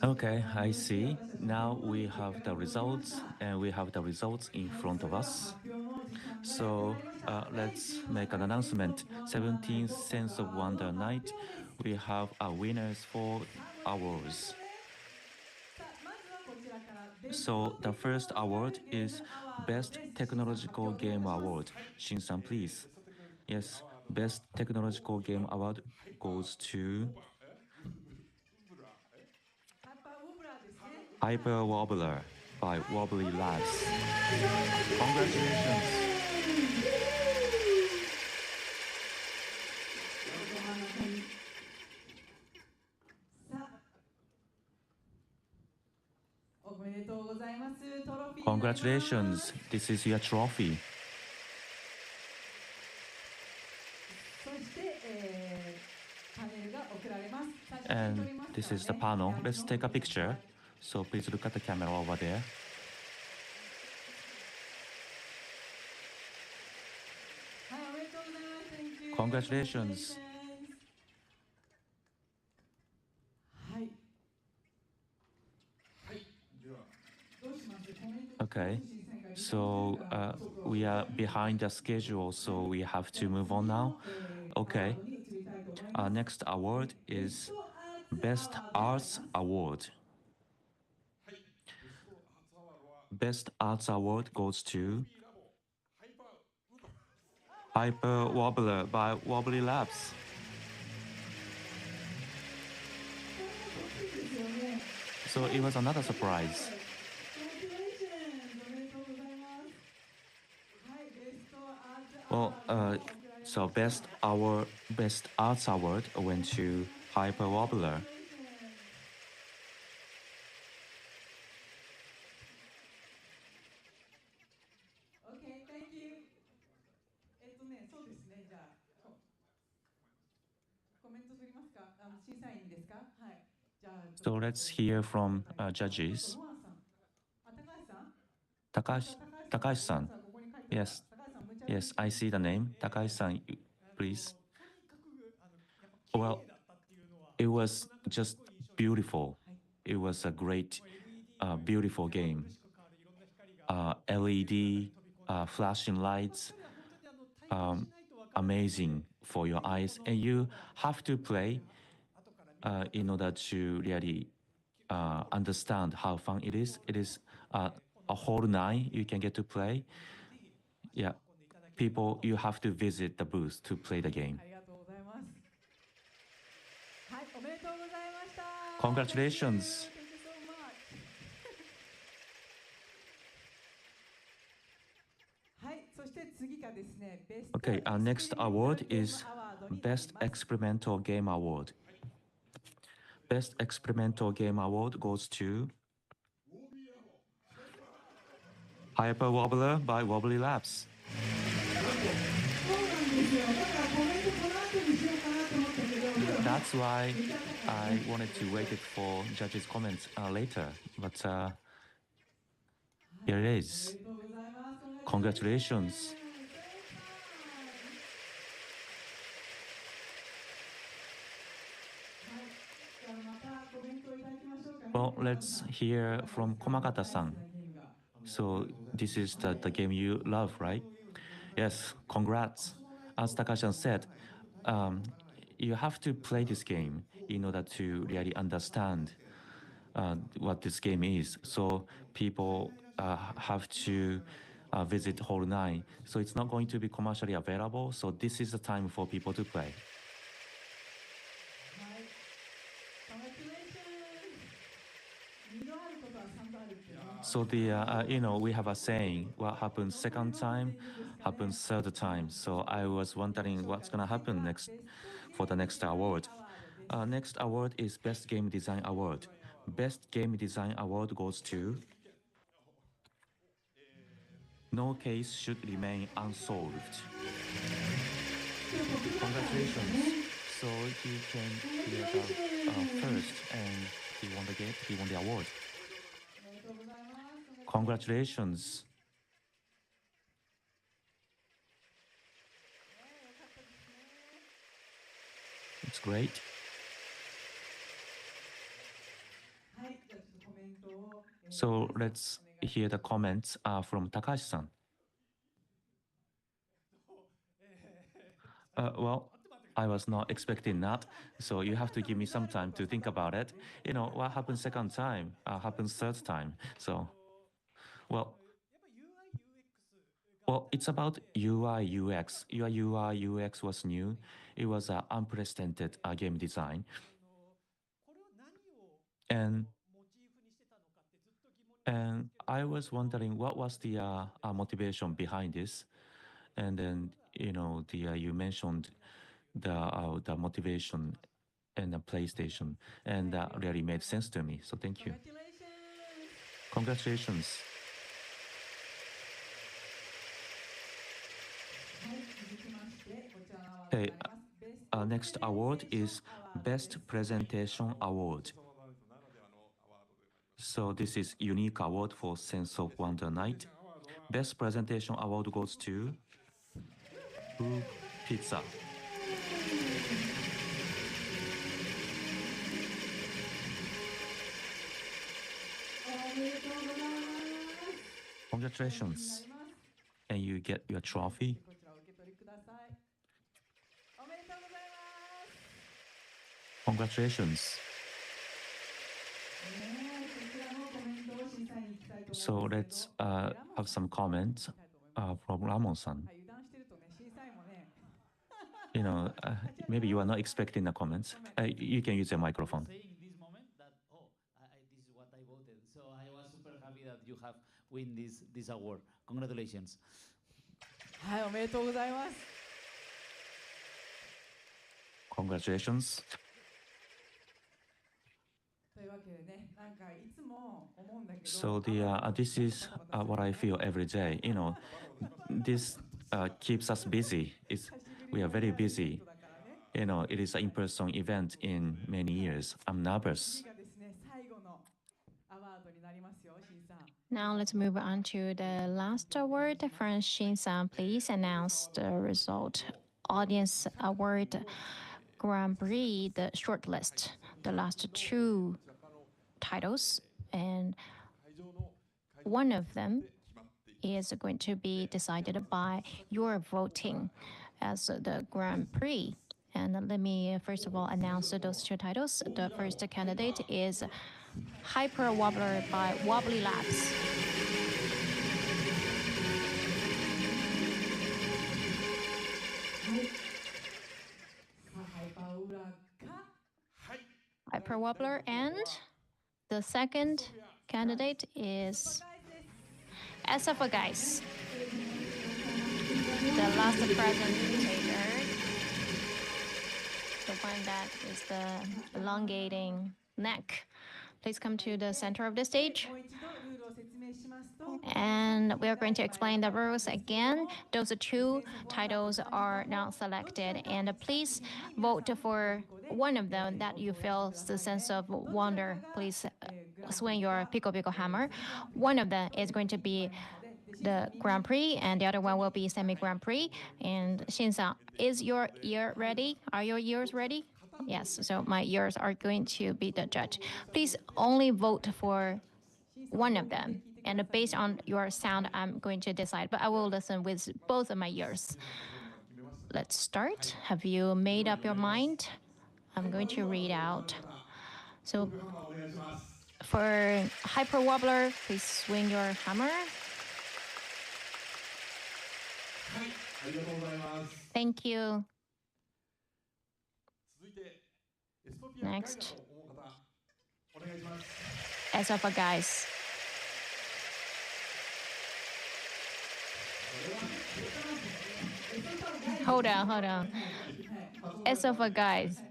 Okay, I see. Now we have the results, and we have the results in front of us. So let's make an announcement. 17th Sense of Wonder Night, we have our winners for awards. So the first award is Best Technological Game Award. Shin-san, please. Yes, Best Technological Game Award goes to Hyper Wobbler by Wobbly Labs. Congratulations! Congratulations, this is your trophy. And this is the panel. Let's take a picture. So please look at the camera over there. Congratulations. Okay, so we are behind the schedule, so we have to move on now. Okay, our next award is Best Arts Award. Best Arts Award goes to Hyper Wobbler by Wobbly Labs. So it was another surprise. Well, so Best Arts Award went to Hyper Wobbler. Okay, thank you. そうですね。じゃあコメント取りますか？審査員にですか？はい。じゃあ So let's hear from judges. Takashi-san. Yes. Yes, I see the name. Takashi-san, please. Well, it was just beautiful. It was a great, beautiful game. LED, flashing lights, amazing for your eyes. And you have to play in order to really understand how fun it is. It is a whole night you can get to play. Yeah, people, you have to visit the booth to play the game. Congratulations. Okay, our next award is Best Experimental Game Award. Best Experimental Game Award goes to Hyper Wobbler by Wobbly Labs. That's why I wanted to wait it for judges' comments later, but here it is. Congratulations. Well, let's hear from Komakata-san. So this is the game you love, right? Yes, congrats. As Takashi said, you have to play this game in order to really understand what this game is. So people have to visit Hall 9. So it's not going to be commercially available. So this is the time for people to play. So we have a saying, what happens second time, happens third time. So I was wondering what's gonna happen next for the next award. Next award is Best Game Design Award. Best Game Design Award goes to No Case Should Remain Unsolved. Congratulations. So he came here first and he won the game, he won the award. Congratulations. It's great. So let's hear the comments from Takashi-san. Well, I was not expecting that, so you have to give me some time to think about it. You know, what happens second time happens third time. So, well, it's about UI UX. UI UX was new. It was an unprecedented game design. And And I was wondering what was the motivation behind this, and then you mentioned the motivation and the PlayStation, and that really made sense to me. So thank you. Congratulations. Okay, next award is Best Presentation Award. So this is unique award for Sense of Wonder Night. Best Presentation Award goes to Boo Pizza. Congratulations. And you get your trophy. Congratulations. So let's have some comments from Ramon-san. Maybe you are not expecting the comments. You can use your microphone. Saying in this moment that this is what I voted, so I was super happy that you have win this award. Congratulations. Congratulations. So this is what I feel every day. This keeps us busy. We are very busy. It is an in-person event in many years. I'm nervous. Now let's move on to the last award. From Shin-san, please announce the result. Audience Award Grand Prix, the shortlist, the last two titles, and one of them is going to be decided by your voting as the Grand Prix. And let me first of all announce those two titles. The first candidate is Hyper Wobbler by Wobbly Labs. Hyper Wobbler, and the second candidate is Guys, the last presentator, the one that is the elongating neck. Please come to the center of the stage. And we are going to explain the rules again. Those two titles are now selected, and please vote for one of them that you feel the sense of wonder. Please swing your Pico Pico hammer. One of them is going to be the Grand Prix, and the other one will be Semi Grand Prix. And Shin-san, is your ear ready? Are your ears ready? Yes, so my ears are going to be the judge. Please only vote for one of them. And based on your sound, I'm going to decide, but I will listen with both of my ears. Let's start. Have you made up your mind? I'm going to read out. So for Hyper Wobbler, please swing your hammer. Thank you. Next. Guys. Hold on. Guys.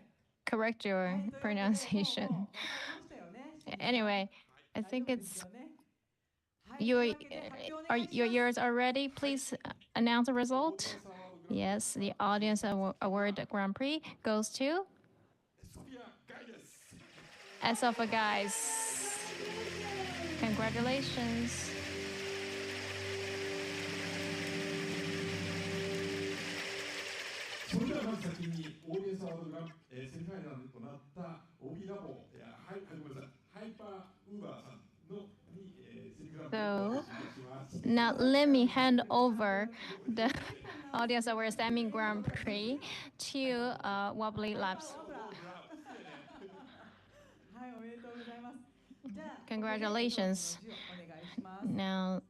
Correct your pronunciation. Anyway, I think it's your ears are ready. Please announce the result. Yes, the Audience Award Grand Prix goes to Guys. Congratulations. So now let me hand over the Audience Award Semi Grand Prix to Wobbly Labs. Congratulations. Now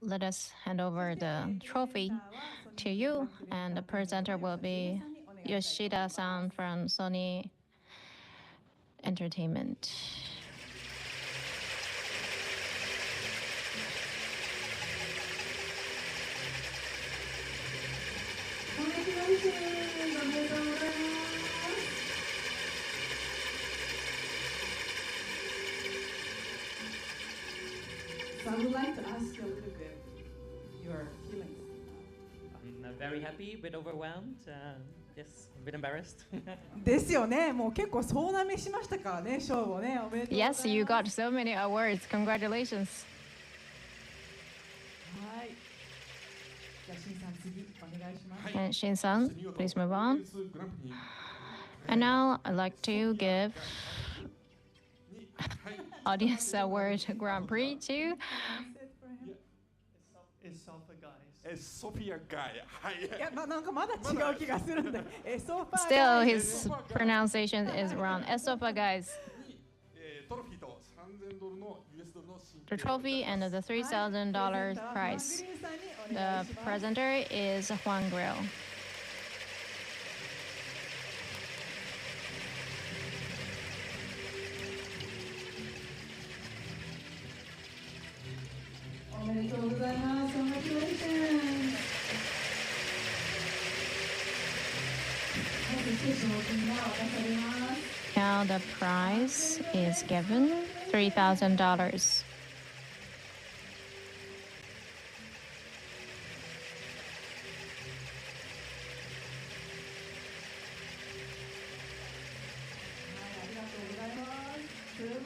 let us hand over the trophy to you, and the presenter will be Yoshida-san from Sony Entertainment. So I would like to ask you a little bit your feelings. I'm very happy, a bit overwhelmed, yes, a bit embarrassed. ですよね。もう結構総なめしましたからね、賞をね。おめでとうございます。 Yes, you got so many awards. Congratulations. はい。じゃあ、しんさん、次、お願いします。 And Shin-san, please move on. And now I'd like to give Audience Award Grand Prix to Sophia Guy. いや、なんかまだ違う気がするんで。Still, his pronunciation is wrong. Esofa guys. The trophy and the $3,000 prize. The presenter is Juan Grill. おめでとうございます。Congratulations. Now the prize is given $3,000.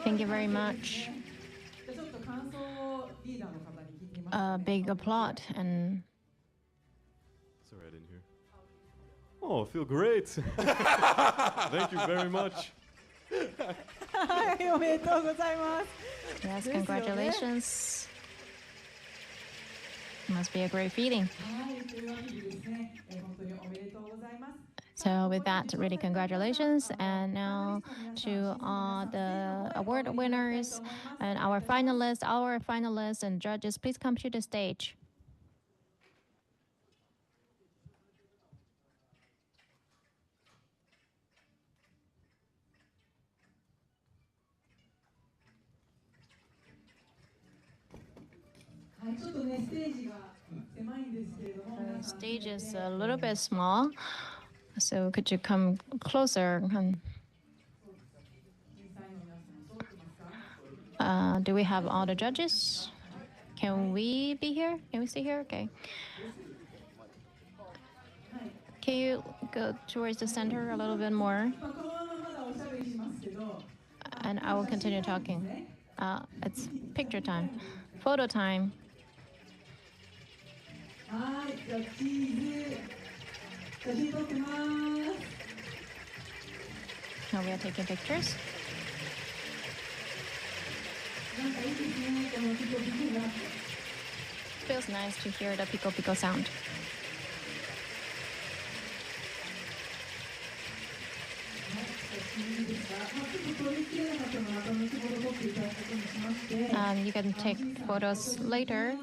Thank you very much. A big applaud and Sorry, I didn't hear. Oh, I feel great. Thank you very much. はい、おめでとうございます。 yes, congratulations. Must be a great feeling. はい、というわけでですね、本当におめでとうございます。 So with that, really congratulations. And now to the award winners and our finalists and judges, please come to the stage. はい、ちょっとね、ステージが狭いんですけれども、 The stage is a little bit small, so could you come closer? Do we have all the judges? Can we be here? Can we stay here? Okay. Can you go towards the center a little bit more? And I will continue talking. It's picture time, photo time. はい、じゃあチーズ、写真撮ってます。 Now we are taking pictures. なんかいいですね、このピコピコが。 Feels nice to hear the pico pico sound. You can take photos later.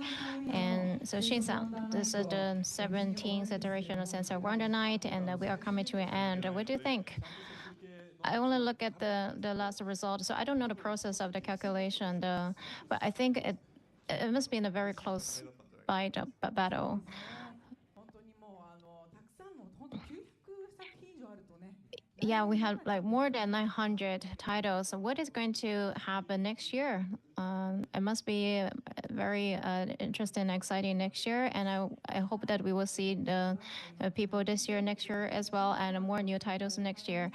And so Shin-san, this is the 17th iteration of Sensor Wonder Night, and we are coming to an end. What do you think? I only look at the last result, so I don't know the process of the calculation, but I think it must be in a very close battle. Yeah, we have like more than 900 titles. So what is going to happen next year? It must be very interesting and exciting next year. And I hope that we will see the people this year, next year as well, and more new titles next year.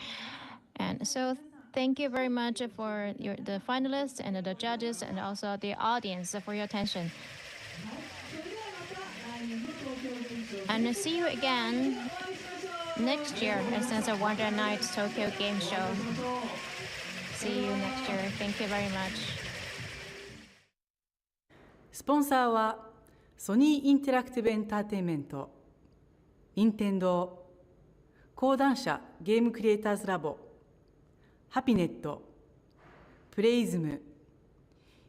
And so thank you very much for the finalists and the judges and also the audience for your attention. And see you again next year at Sensor Wonder Night Tokyo Game Show. See you next year. Thank you very much. スポンサーはソニーインテラクティブエンターテインメント、任天堂、講談社ゲームクリエイターズラボ、ハピネット、プレイズム、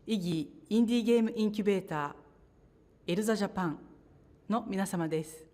イギーインディーゲームインキュベーター、エルザジャパンの皆様です。